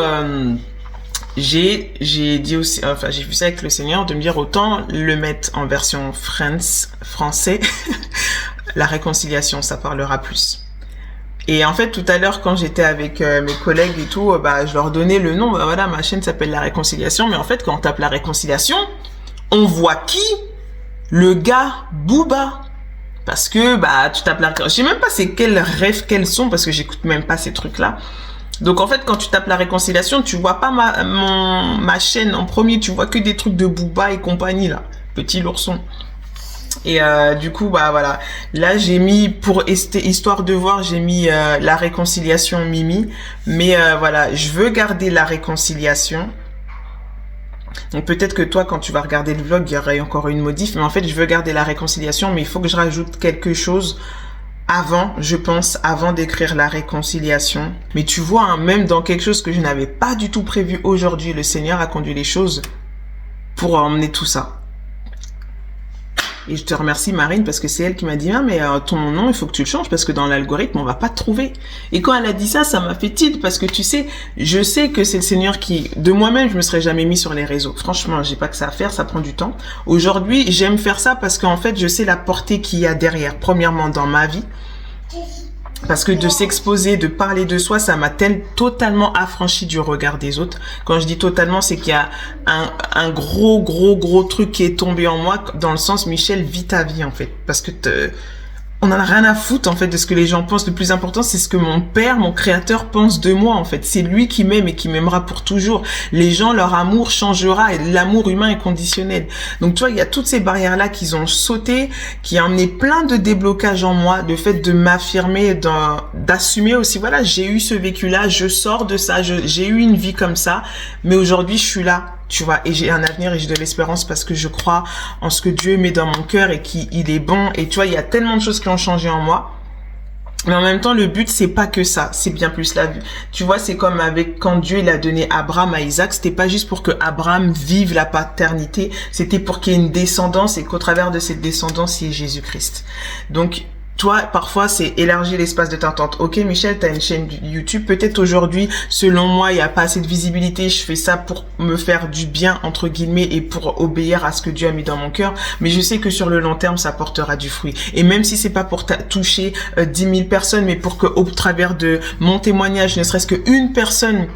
Speaker 2: j'ai dit aussi, enfin j'ai vu ça avec le Seigneur, de me dire autant le mettre en version français, la réconciliation, ça parlera plus. Et en fait tout à l'heure quand j'étais avec mes collègues et tout, bah je leur donnais le nom, bah voilà, ma chaîne s'appelle La Réconciliation, mais en fait quand on tape La Réconciliation, on voit qui? Le gars Booba. Parce que, bah, tu tapes la... Je sais même pas c'est quels rêves, quels sont, parce que j'écoute même pas ces trucs-là. Donc, en fait, quand tu tapes la réconciliation, tu vois pas ma chaîne en premier, tu vois que des trucs de Booba et compagnie, là. Petit l'ourson. Et du coup, bah voilà. Là, j'ai mis, pour histoire de voir, j'ai mis la réconciliation Mimi. Mais voilà, je veux garder la réconciliation. Donc peut-être que toi, quand tu vas regarder le vlog, il y aurait encore une modif. Mais en fait, je veux garder la réconciliation, mais il faut que je rajoute quelque chose avant, je pense, avant d'écrire la réconciliation. Mais tu vois, hein, même dans quelque chose que je n'avais pas du tout prévu aujourd'hui, le Seigneur a conduit les choses pour emmener tout ça. Et je te remercie Marine parce que c'est elle qui m'a dit mais ton nom il faut que tu le changes parce que dans l'algorithme on va pas te trouver. Et quand elle a dit ça, ça m'a fait tilt parce que tu sais, je sais que c'est le Seigneur qui, de moi-même je me serais jamais mis sur les réseaux. Franchement, j'ai pas que ça à faire, ça prend du temps. Aujourd'hui, j'aime faire ça parce qu'en fait je sais la portée qu'il y a derrière. Premièrement dans ma vie. Parce que de s'exposer, de parler de soi, ça m'a totalement affranchi du regard des autres. Quand je dis totalement, c'est qu'il y a un gros truc qui est tombé en moi, dans le sens, Michel, vis ta vie, en fait. Parce que on en a rien à foutre, en fait, de ce que les gens pensent. Le plus important, c'est ce que mon père, mon créateur, pense de moi, en fait. C'est lui qui m'aime et qui m'aimera pour toujours. Les gens, leur amour changera et l'amour humain est conditionnel. Donc, tu vois, il y a toutes ces barrières-là qu'ils ont sauté, qui ont amené plein de déblocages en moi, le fait de m'affirmer, d'assumer aussi, voilà, j'ai eu ce vécu-là, je sors de ça, j'ai eu une vie comme ça, mais aujourd'hui, je suis là. Tu vois, et j'ai un avenir et j'ai de l'espérance parce que je crois en ce que Dieu met dans mon cœur et qu'il est bon. Et tu vois, il y a tellement de choses qui ont changé en moi. Mais en même temps, le but, c'est pas que ça. C'est bien plus la vie. Tu vois, c'est comme avec quand Dieu, il a donné Abraham à Isaac. C'était pas juste pour que Abraham vive la paternité. C'était pour qu'il y ait une descendance et qu'au travers de cette descendance, il y ait Jésus-Christ. Donc, toi, parfois, c'est élargir l'espace de ta tente. Ok, Michel, t'as une chaîne YouTube. Peut-être aujourd'hui, selon moi, il n'y a pas assez de visibilité. Je fais ça pour me faire du bien, entre guillemets, et pour obéir à ce que Dieu a mis dans mon cœur. Mais je sais que sur le long terme, ça portera du fruit. Et même si c'est pas pour toucher 10 000 personnes, mais pour que, au travers de mon témoignage, ne serait-ce qu'une personne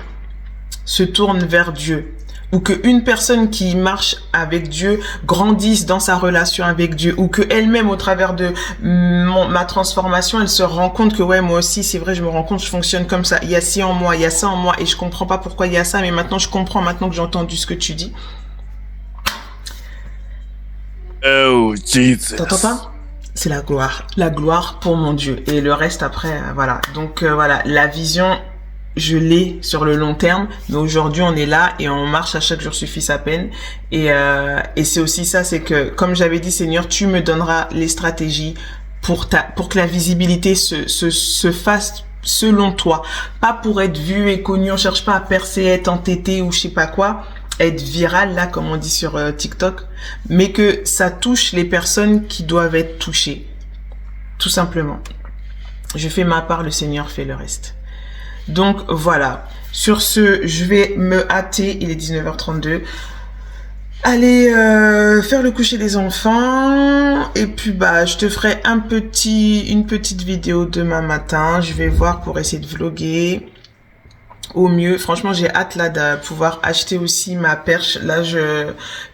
Speaker 2: se tourne vers Dieu, ou qu'une personne qui marche avec Dieu grandisse dans sa relation avec Dieu, ou que elle-même au travers de ma transformation, elle se rend compte que ouais, moi aussi c'est vrai, je me rends compte, je fonctionne comme ça, il y a ci en moi, il y a ça en moi et je comprends pas pourquoi il y a ça, mais maintenant je comprends, maintenant que j'ai entendu ce que tu dis.
Speaker 3: Oh Jesus.
Speaker 2: T'entends pas? C'est la gloire pour mon Dieu et le reste après, voilà. Donc voilà, la vision, je l'ai sur le long terme, mais aujourd'hui on est là et on marche, à chaque jour suffit sa peine. Et c'est aussi ça, c'est que comme j'avais dit, Seigneur, tu me donneras les stratégies pour que la visibilité se fasse selon toi, pas pour être vu et connu. On cherche pas à percer, être entêté ou je sais pas quoi, être viral là comme on dit sur TikTok, mais que ça touche les personnes qui doivent être touchées, tout simplement. Je fais ma part, le Seigneur fait le reste. Donc voilà, sur ce, je vais me hâter, il est 19h32, aller faire le coucher des enfants, et puis bah je te ferai une petite vidéo demain matin, je vais voir pour essayer de vlogger au mieux. Franchement, j'ai hâte là de pouvoir acheter aussi ma perche. Là,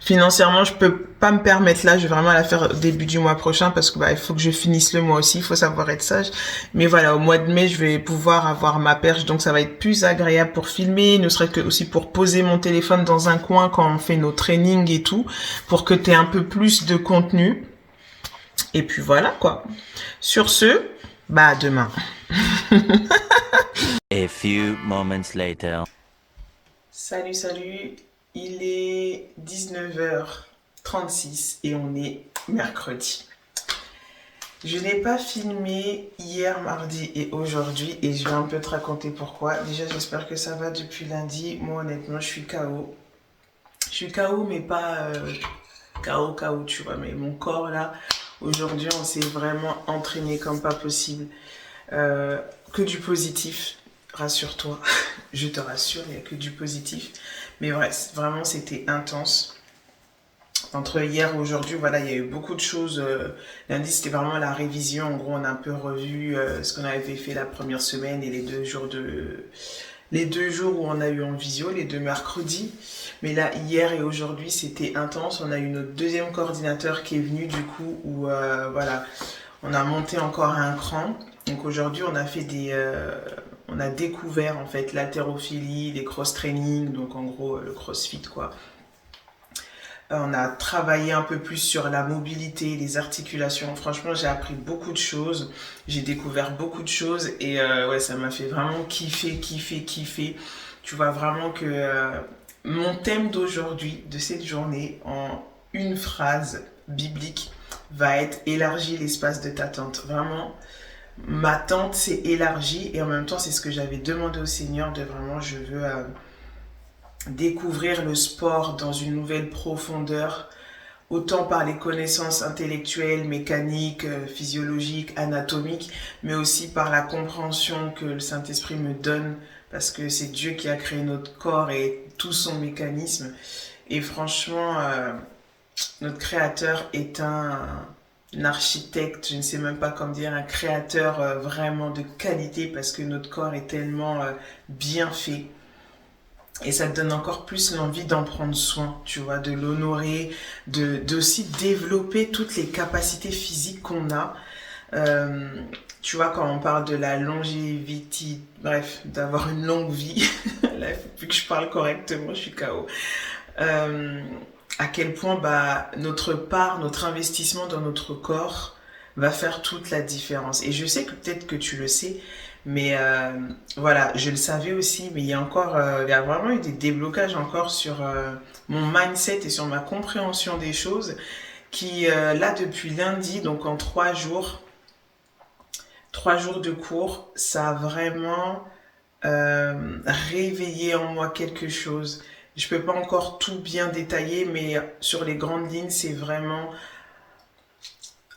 Speaker 2: financièrement, je peux pas me permettre là. Je vais vraiment la faire au début du mois prochain parce que bah il faut que je finisse le mois aussi. Il faut savoir être sage. Mais voilà, au mois de mai, je vais pouvoir avoir ma perche. Donc ça va être plus agréable pour filmer, ne serait-ce que aussi pour poser mon téléphone dans un coin quand on fait nos trainings et tout, pour que tu aies un peu plus de contenu. Et puis voilà quoi. Sur ce, bah à demain.
Speaker 4: A few moments later.
Speaker 2: Salut, il est 19h36 et on est mercredi. Je n'ai pas filmé hier, mardi et aujourd'hui et je vais un peu te raconter pourquoi. Déjà, j'espère que ça va depuis lundi. Moi, honnêtement, je suis KO. Je suis KO, mais pas KO, tu vois. Mais mon corps, là, aujourd'hui, on s'est vraiment entraîné comme pas possible. Que du positif. Rassure-toi, je te rassure, il n'y a que du positif. Mais bref, vraiment, c'était intense. Entre hier et aujourd'hui, voilà, il y a eu beaucoup de choses. Lundi, c'était vraiment la révision. En gros, on a un peu revu ce qu'on avait fait la première semaine et les deux jours où on a eu en visio, les 2 mercredis. Mais là, hier et aujourd'hui, c'était intense. On a eu notre deuxième coordinateur qui est venu, du coup, où voilà,
Speaker 1: on a monté encore un cran. Donc aujourd'hui, on a fait on a découvert en fait l'haltérophilie, les cross-training, donc en gros le crossfit quoi. On a travaillé un peu plus sur la mobilité, les articulations. Franchement, j'ai appris beaucoup de choses. J'ai découvert beaucoup de choses et ouais, ça m'a fait vraiment kiffer. Tu vois vraiment que mon thème d'aujourd'hui, de cette journée, en une phrase biblique, va être élargir l'espace de ta tente. Vraiment, ma tente s'est élargie et en même temps, c'est ce que j'avais demandé au Seigneur de vraiment, je veux découvrir le sport dans une nouvelle profondeur, autant par les connaissances intellectuelles, mécaniques, physiologiques, anatomiques, mais aussi par la compréhension que le Saint-Esprit me donne, parce que c'est Dieu qui a créé notre corps et tout son mécanisme. Et franchement, notre Créateur est un architecte, je ne sais même pas comment dire, un créateur vraiment de qualité, parce que notre corps est tellement bien fait. Et ça te donne encore plus l'envie d'en prendre soin, tu vois, de l'honorer, aussi développer toutes les capacités physiques qu'on a. Tu vois, quand on parle de la longévité, bref, d'avoir une longue vie, là, il faut plus que je parle correctement, je suis KO. À quel point notre investissement dans notre corps va faire toute la différence. Et je sais que peut-être que tu le sais, mais voilà, je le savais aussi, mais il y a vraiment eu des déblocages encore sur mon mindset et sur ma compréhension des choses qui, là, depuis lundi, donc en 3 jours de cours, ça a vraiment réveillé en moi quelque chose. Je peux pas encore tout bien détailler, mais sur les grandes lignes, c'est vraiment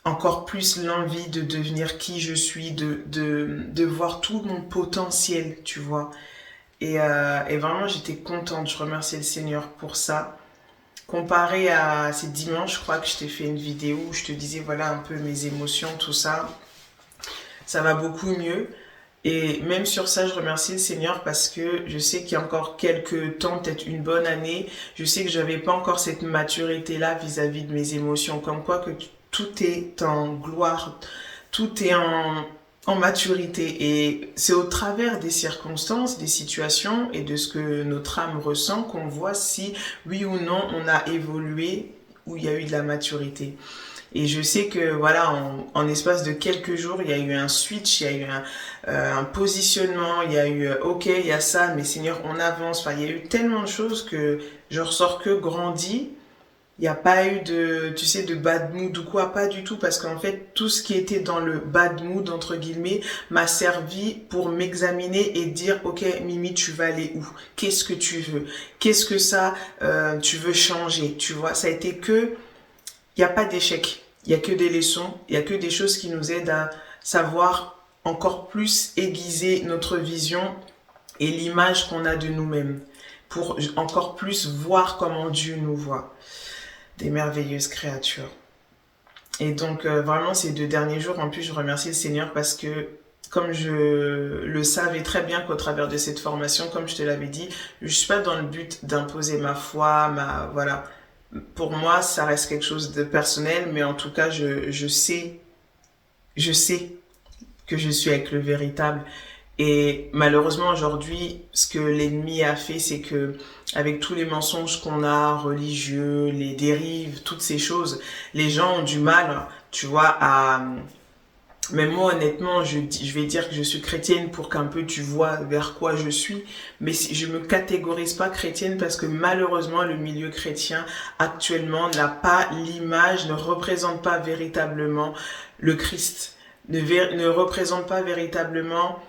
Speaker 1: encore plus l'envie de devenir qui je suis, de voir tout mon potentiel, tu vois. Et vraiment, j'étais contente. Je remercie le Seigneur pour ça. Comparé à ces dimanches, je crois que je t'ai fait une vidéo où je te disais, voilà, un peu mes émotions, tout ça. Ça va beaucoup mieux. Et même sur ça, je remercie le Seigneur parce que je sais qu'il y a encore quelques temps, peut-être une bonne année, je sais que j'avais pas encore cette maturité-là vis-à-vis de mes émotions. Comme quoi que tout est en gloire, tout est en maturité. Et c'est au travers des circonstances, des situations et de ce que notre âme ressent qu'on voit si, oui ou non, on a évolué ou il y a eu de la maturité. Et je sais que voilà, en espace de quelques jours, il y a eu un switch, il y a eu un positionnement, il y a eu ok, il y a ça, mais Seigneur, on avance. Enfin, il y a eu tellement de choses que je ressors que grandi. Il n'y a pas eu de bad mood ou quoi, pas du tout, parce qu'en fait, tout ce qui était dans le bad mood, entre guillemets, m'a servi pour m'examiner et dire, ok, Mimi, tu vas aller où? Qu'est-ce que tu veux? Qu'est-ce que tu veux changer? Tu vois, ça a été il n'y a pas d'échec. Il n'y a que des leçons, il n'y a que des choses qui nous aident à savoir encore plus aiguiser notre vision et l'image qu'on a de nous-mêmes pour encore plus voir comment Dieu nous voit. Des merveilleuses créatures. Et donc, vraiment, ces 2 derniers jours, en plus, je remercie le Seigneur parce que, comme je le savais très bien qu'au travers de cette formation, comme je te l'avais dit, je suis pas dans le but d'imposer ma foi, voilà. Pour moi, ça reste quelque chose de personnel, mais en tout cas, je sais que je suis avec le véritable. Et malheureusement, aujourd'hui, ce que l'ennemi a fait, c'est que, avec tous les mensonges qu'on a, religieux, les dérives, toutes ces choses, les gens ont du mal, tu vois, même moi, honnêtement, je vais dire que je suis chrétienne pour qu'un peu tu vois vers quoi je suis, mais je me catégorise pas chrétienne parce que malheureusement, le milieu chrétien actuellement n'a pas l'image, ne représente pas véritablement le Christ, ne représente pas véritablement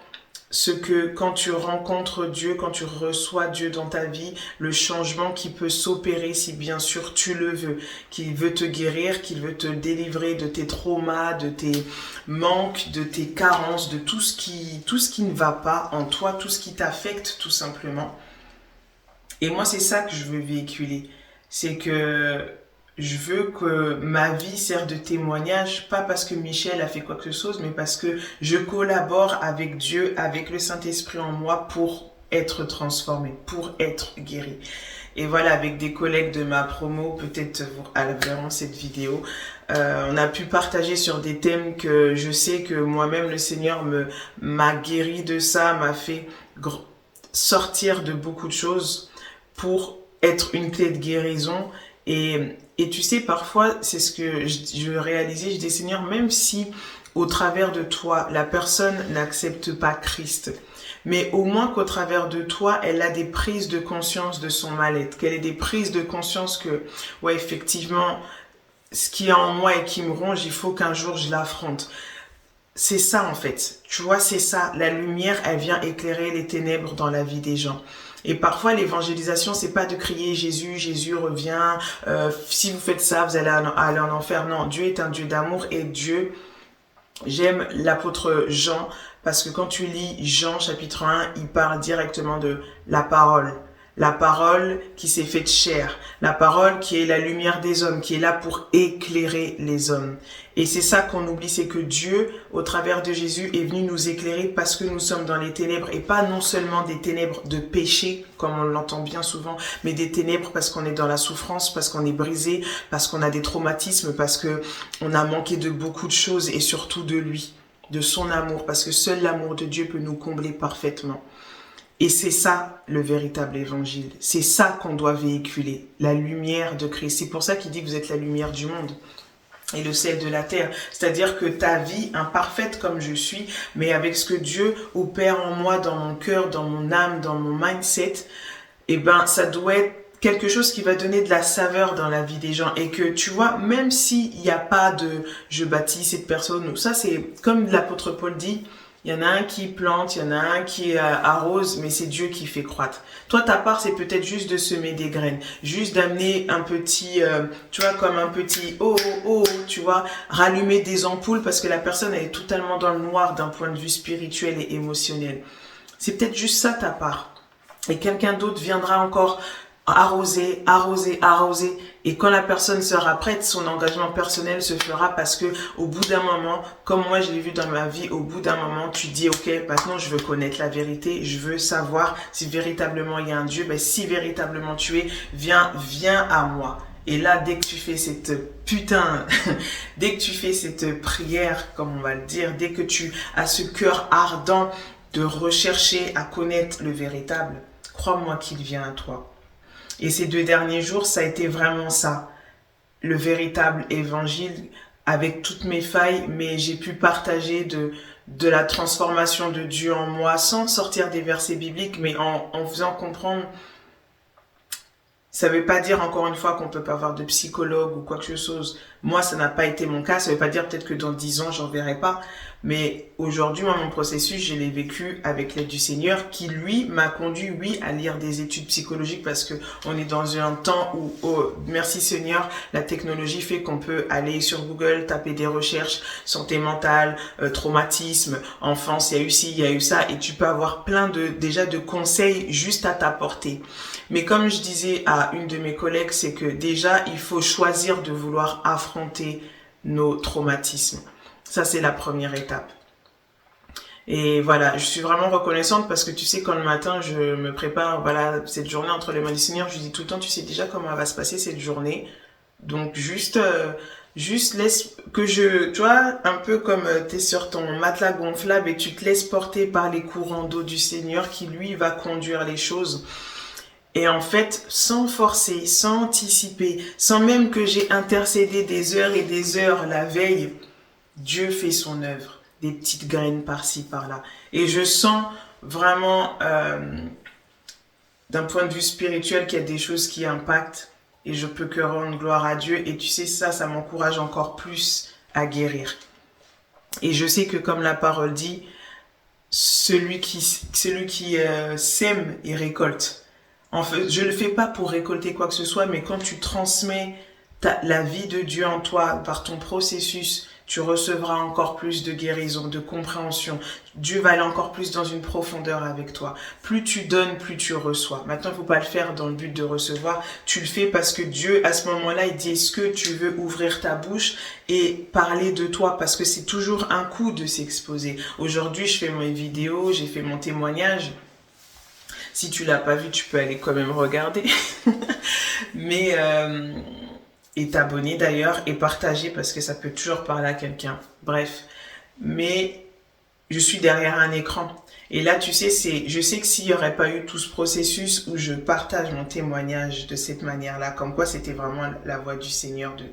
Speaker 1: ce que quand tu rencontres Dieu, quand tu reçois Dieu dans ta vie, le changement qui peut s'opérer si bien sûr tu le veux, qu'il veut te guérir, qu'il veut te délivrer de tes traumas, de tes manques, de tes carences, de tout ce qui ne va pas en toi, tout ce qui t'affecte tout simplement. Et moi c'est ça que je veux véhiculer, c'est que je veux que ma vie serve de témoignage, pas parce que Michel a fait quoi que ce soit, mais parce que je collabore avec Dieu, avec le Saint-Esprit en moi pour être transformé, pour être guéri.
Speaker 2: Et voilà, avec des collègues de ma promo, peut-être vous verront cette vidéo, on a pu partager sur des thèmes que je sais que moi-même le Seigneur m'a guéri de ça, m'a fait sortir de beaucoup de choses pour être une clé de guérison. Et tu sais, parfois, c'est ce que je réalisais, je dis Seigneur, même si au travers de toi, la personne n'accepte pas Christ, mais au moins qu'au travers de toi, elle a des prises de conscience de son mal-être, qu'elle ait des prises de conscience que, ouais, effectivement, ce qui est en moi et qui me ronge, il faut qu'un jour je l'affronte. C'est ça en fait, tu vois, c'est ça. La lumière, elle vient éclairer les ténèbres dans la vie des gens. Et parfois, l'évangélisation, c'est pas de crier Jésus, Jésus revient, si vous faites ça, vous allez aller en enfer. Non, Dieu est un Dieu d'amour et Dieu, j'aime l'apôtre Jean, parce que quand tu lis Jean chapitre 1, il parle directement de la parole. La parole qui s'est faite chair, la parole qui est la lumière des hommes, qui est là pour éclairer les hommes. Et c'est ça qu'on oublie, c'est que Dieu, au travers de Jésus, est venu nous éclairer parce que nous sommes dans les ténèbres, et pas non seulement des ténèbres de péché, comme on l'entend bien souvent, mais des ténèbres parce qu'on est dans la souffrance, parce qu'on est brisé, parce qu'on a des traumatismes, parce que on a manqué de beaucoup de choses, et surtout de lui, de son amour, parce que seul l'amour de Dieu peut nous combler parfaitement. Et c'est ça le véritable évangile. C'est ça qu'on doit véhiculer, la lumière de Christ. C'est pour ça qu'il dit que vous êtes la lumière du monde et le sel de la terre. C'est-à-dire que ta vie, imparfaite comme je suis, mais avec ce que Dieu opère en moi, dans mon cœur, dans mon âme, dans mon mindset, eh ben, ça doit être quelque chose qui va donner de la saveur dans la vie des gens. Et que, tu vois, même s'il n'y a pas de « je bâtis cette personne », ça c'est comme l'apôtre Paul dit, il y en a un qui plante, il y en a un qui arrose, mais c'est Dieu qui fait croître. Toi, ta part, c'est peut-être juste de semer des graines, juste d'amener un petit, tu vois, comme un petit tu vois, rallumer des ampoules parce que la personne, elle est totalement dans le noir d'un point de vue spirituel et émotionnel. C'est peut-être juste ça ta part. Et quelqu'un d'autre viendra encore arroser, arroser, arroser. Et quand la personne sera prête, son engagement personnel se fera parce que au bout d'un moment, comme moi je l'ai vu dans ma vie, au bout d'un moment, tu dis ok, maintenant je veux connaître la vérité, je veux savoir si véritablement il y a un Dieu. Ben, si véritablement tu es, viens à moi. Et là, dès que tu fais cette dès que tu fais cette prière, comme on va le dire, dès que tu as ce cœur ardent de rechercher à connaître le véritable, crois-moi qu'il vient à toi. Et ces 2 derniers jours, ça a été vraiment ça, le véritable évangile avec toutes mes failles, mais j'ai pu partager de la transformation de Dieu en moi sans sortir des versets bibliques, mais en faisant comprendre. Ça veut pas dire encore une fois qu'on peut pas avoir de psychologue ou quoi que ce soit. Moi, ça n'a pas été mon cas. Ça veut pas dire peut-être que dans 10 ans, j'en verrai pas. Mais aujourd'hui, moi, mon processus, je l'ai vécu avec l'aide du Seigneur qui, lui, m'a conduit, oui, à lire des études psychologiques parce que on est dans un temps où, oh, merci Seigneur, la technologie fait qu'on peut aller sur Google, taper des recherches, santé mentale, traumatisme, enfance, il y a eu ci, il y a eu ça, et tu peux avoir plein déjà de conseils juste à t'apporter. Mais comme je disais à une de mes collègues, c'est que déjà, il faut choisir de vouloir affronter nos traumatismes. Ça, c'est la première étape. Et voilà, je suis vraiment reconnaissante parce que tu sais, quand le matin, je me prépare, voilà, cette journée entre les mains du Seigneur, je dis tout le temps, tu sais déjà comment elle va se passer cette journée. Donc, juste laisse que tu vois, un peu comme t'es sur ton matelas gonflable et tu te laisses porter par les courants d'eau du Seigneur qui, lui, va conduire les choses. Et en fait, sans forcer, sans anticiper, sans même que j'ai intercédé des heures et des heures la veille, Dieu fait son œuvre, des petites graines par-ci, par-là. Et je sens vraiment, d'un point de vue spirituel, qu'il y a des choses qui impactent et je peux que rendre gloire à Dieu. Et tu sais, ça m'encourage encore plus à guérir. Et je sais que comme la parole dit, celui qui sème, il récolte. En fait, je ne le fais pas pour récolter quoi que ce soit, mais quand tu transmets la vie de Dieu en toi par ton processus, tu recevras encore plus de guérison, de compréhension. Dieu va aller encore plus dans une profondeur avec toi. Plus tu donnes, plus tu reçois. Maintenant, il ne faut pas le faire dans le but de recevoir. Tu le fais parce que Dieu, à ce moment-là, il dit, est-ce que tu veux ouvrir ta bouche et parler de toi? Parce que c'est toujours un coup de s'exposer. Aujourd'hui, je fais mes vidéos, j'ai fait mon témoignage.
Speaker 1: Si tu l'as pas vu, tu peux aller quand même regarder. Mais et t'abonner d'ailleurs et partager parce que ça peut toujours parler à quelqu'un. Bref, mais je suis derrière un écran. Et là, tu sais, je sais que s'il n'y aurait pas eu tout ce processus où je partage mon témoignage de cette manière-là, comme quoi c'était vraiment la voix du Seigneur, de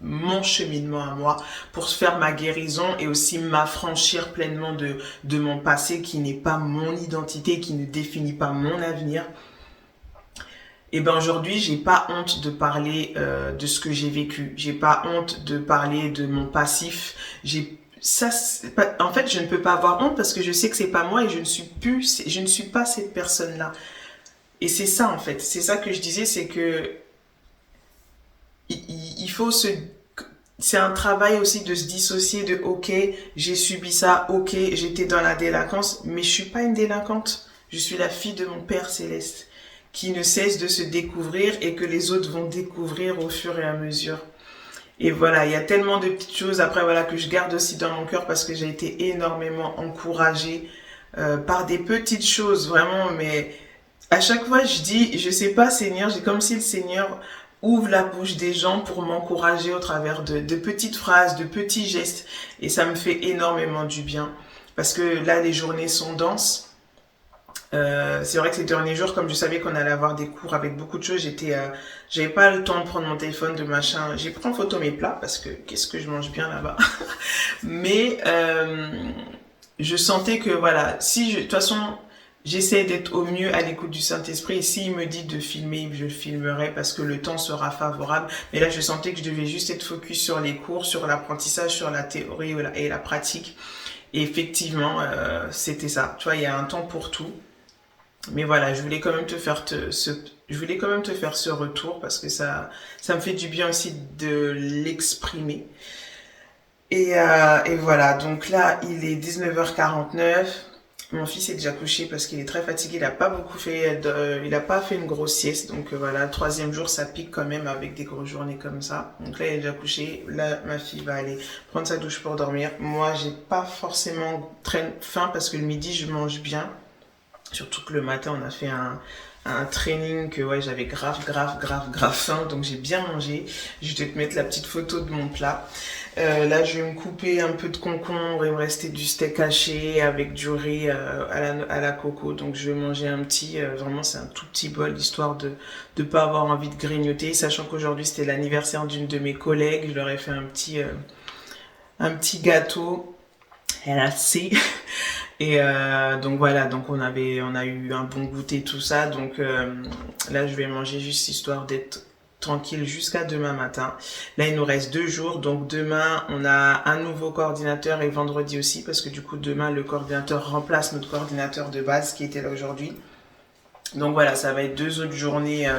Speaker 1: mon cheminement à moi, pour faire ma guérison et aussi m'affranchir pleinement de mon passé qui n'est pas mon identité, qui ne définit pas mon avenir. Et ben aujourd'hui, j'ai pas honte de parler de ce que j'ai vécu. J'ai pas honte de parler de mon passif. En fait, je ne peux pas avoir honte parce que je sais que c'est pas moi et je ne suis pas cette personne-là. Et c'est ça en fait, c'est ça que je disais, c'est que il faut c'est un travail aussi de se dissocier de ok, j'ai subi ça, ok, j'étais dans la délinquance, mais je suis pas une délinquante. Je suis la fille de mon Père Céleste qui ne cesse de se découvrir et que les autres vont découvrir au fur et à mesure. Et voilà, il y a tellement de petites choses après voilà que je garde aussi dans mon cœur parce que j'ai été énormément encouragée par des petites choses vraiment, mais à chaque fois je dis je sais pas Seigneur, j'ai comme si le Seigneur ouvre la bouche des gens pour m'encourager au travers de petites phrases, de petits gestes et ça me fait énormément du bien parce que là les journées sont denses. C'est vrai que ces derniers jours, comme je savais qu'on allait avoir des cours avec beaucoup de choses, j'avais pas le temps de prendre mon téléphone, de machin. J'ai pris en photo mes plats parce que qu'est-ce que je mange bien là-bas. Mais je sentais que voilà, de toute façon, j'essaie d'être au mieux à l'écoute du Saint-Esprit. Et s'il me dit de filmer, je filmerai parce que le temps sera favorable. Mais là, je sentais que je devais juste être focus sur les cours, sur l'apprentissage, sur la théorie et la pratique. Et effectivement, c'était ça. Tu vois, il y a un temps pour tout. Mais voilà, je voulais quand même te faire ce retour parce que ça me fait du bien aussi de l'exprimer. Et voilà, donc là, il est 19h49. Mon fils est déjà couché parce qu'il est très fatigué. Il a pas fait une grosse sieste. Donc voilà, le troisième jour, ça pique quand même avec des grosses journées comme ça. Donc là, il est déjà couché. Là, ma fille va aller prendre sa douche pour dormir. Moi, j'ai pas forcément très faim parce que le midi, je mange bien. Surtout que le matin, on a fait un training que ouais, j'avais grave faim, donc j'ai bien mangé. Je vais te mettre la petite photo de mon plat. Là, je vais me couper un peu de concombre, il me restait du steak haché avec du riz à la coco. Donc je vais manger vraiment c'est un tout petit bol, histoire de pas avoir envie de grignoter, sachant qu'aujourd'hui c'était l'anniversaire d'une de mes collègues. Je leur ai fait un petit gâteau. Elle a C. Et donc voilà, donc on a eu un bon goûter, tout ça. Donc là, je vais manger juste histoire d'être tranquille jusqu'à demain matin. Là, il nous reste 2 jours. Donc demain, on a un nouveau coordinateur et vendredi aussi, parce que du coup, demain, le coordinateur remplace notre coordinateur de base qui était là aujourd'hui. Donc voilà, ça va être 2 autres journées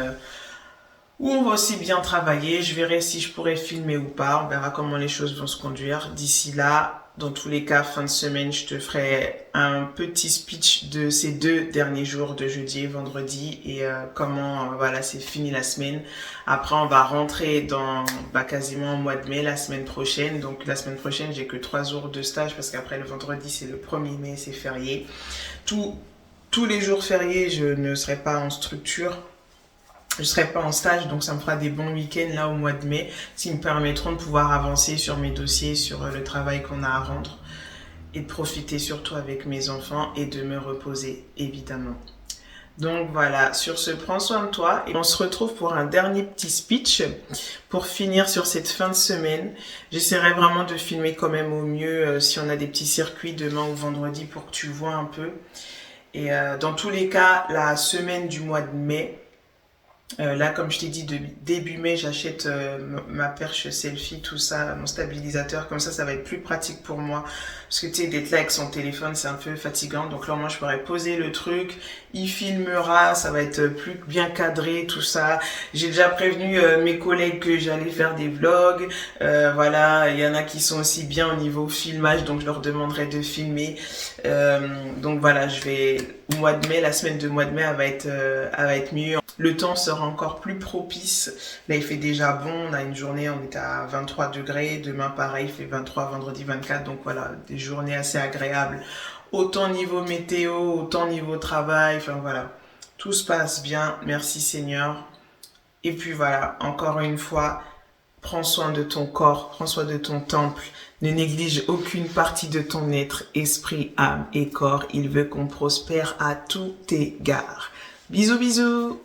Speaker 1: où on va aussi bien travailler. Je verrai si je pourrai filmer ou pas. On verra comment les choses vont se conduire. D'ici là, dans tous les cas, fin de semaine, je te ferai un petit speech de ces 2 derniers jours de jeudi et vendredi et comment, voilà, c'est fini la semaine. Après, on va rentrer dans quasiment au mois de mai, la semaine prochaine. Donc la semaine prochaine, j'ai que 3 jours de stage parce qu'après le vendredi, c'est le 1er mai, c'est férié. Tous les jours fériés, je ne serai pas en structure. Je serai pas en stage, donc ça me fera des bons week-ends là au mois de mai, qui me permettront de pouvoir avancer sur mes dossiers, sur le travail qu'on a à rendre et de profiter surtout avec mes enfants et de me reposer évidemment. Donc voilà, sur ce, prends soin de toi et on se retrouve pour un dernier petit speech pour finir sur cette fin de semaine. J'essaierai vraiment de filmer quand même au mieux si on a des petits circuits demain ou vendredi pour que tu vois un peu. Et dans tous les cas, la semaine du mois de mai, là, comme je t'ai dit, début mai, j'achète ma perche selfie, tout ça, mon stabilisateur. Comme ça va être plus pratique pour moi. Parce que tu sais, d'être là avec son téléphone, c'est un peu fatigant. Donc là, moi, je pourrais poser le truc. Il filmera, ça va être plus bien cadré, tout ça. J'ai déjà prévenu mes collègues que j'allais faire des vlogs. Voilà, il y en a qui sont aussi bien au niveau filmage, donc je leur demanderai de filmer. Donc voilà, au mois de mai, la semaine de mois de mai, elle va être mieux. Le temps sera encore plus propice. Là, il fait déjà bon. On a une journée, on est à 23 degrés. Demain, pareil, il fait 23, vendredi 24. Donc voilà, des journées assez agréables. Autant niveau météo, autant niveau travail. Enfin voilà.
Speaker 2: Tout se passe bien, merci Seigneur. Et puis voilà, encore une fois, prends soin de ton corps, prends soin de ton temple. Ne néglige aucune partie de ton être, esprit, âme et corps. Il veut qu'on prospère à tout égard. Bisous, bisous!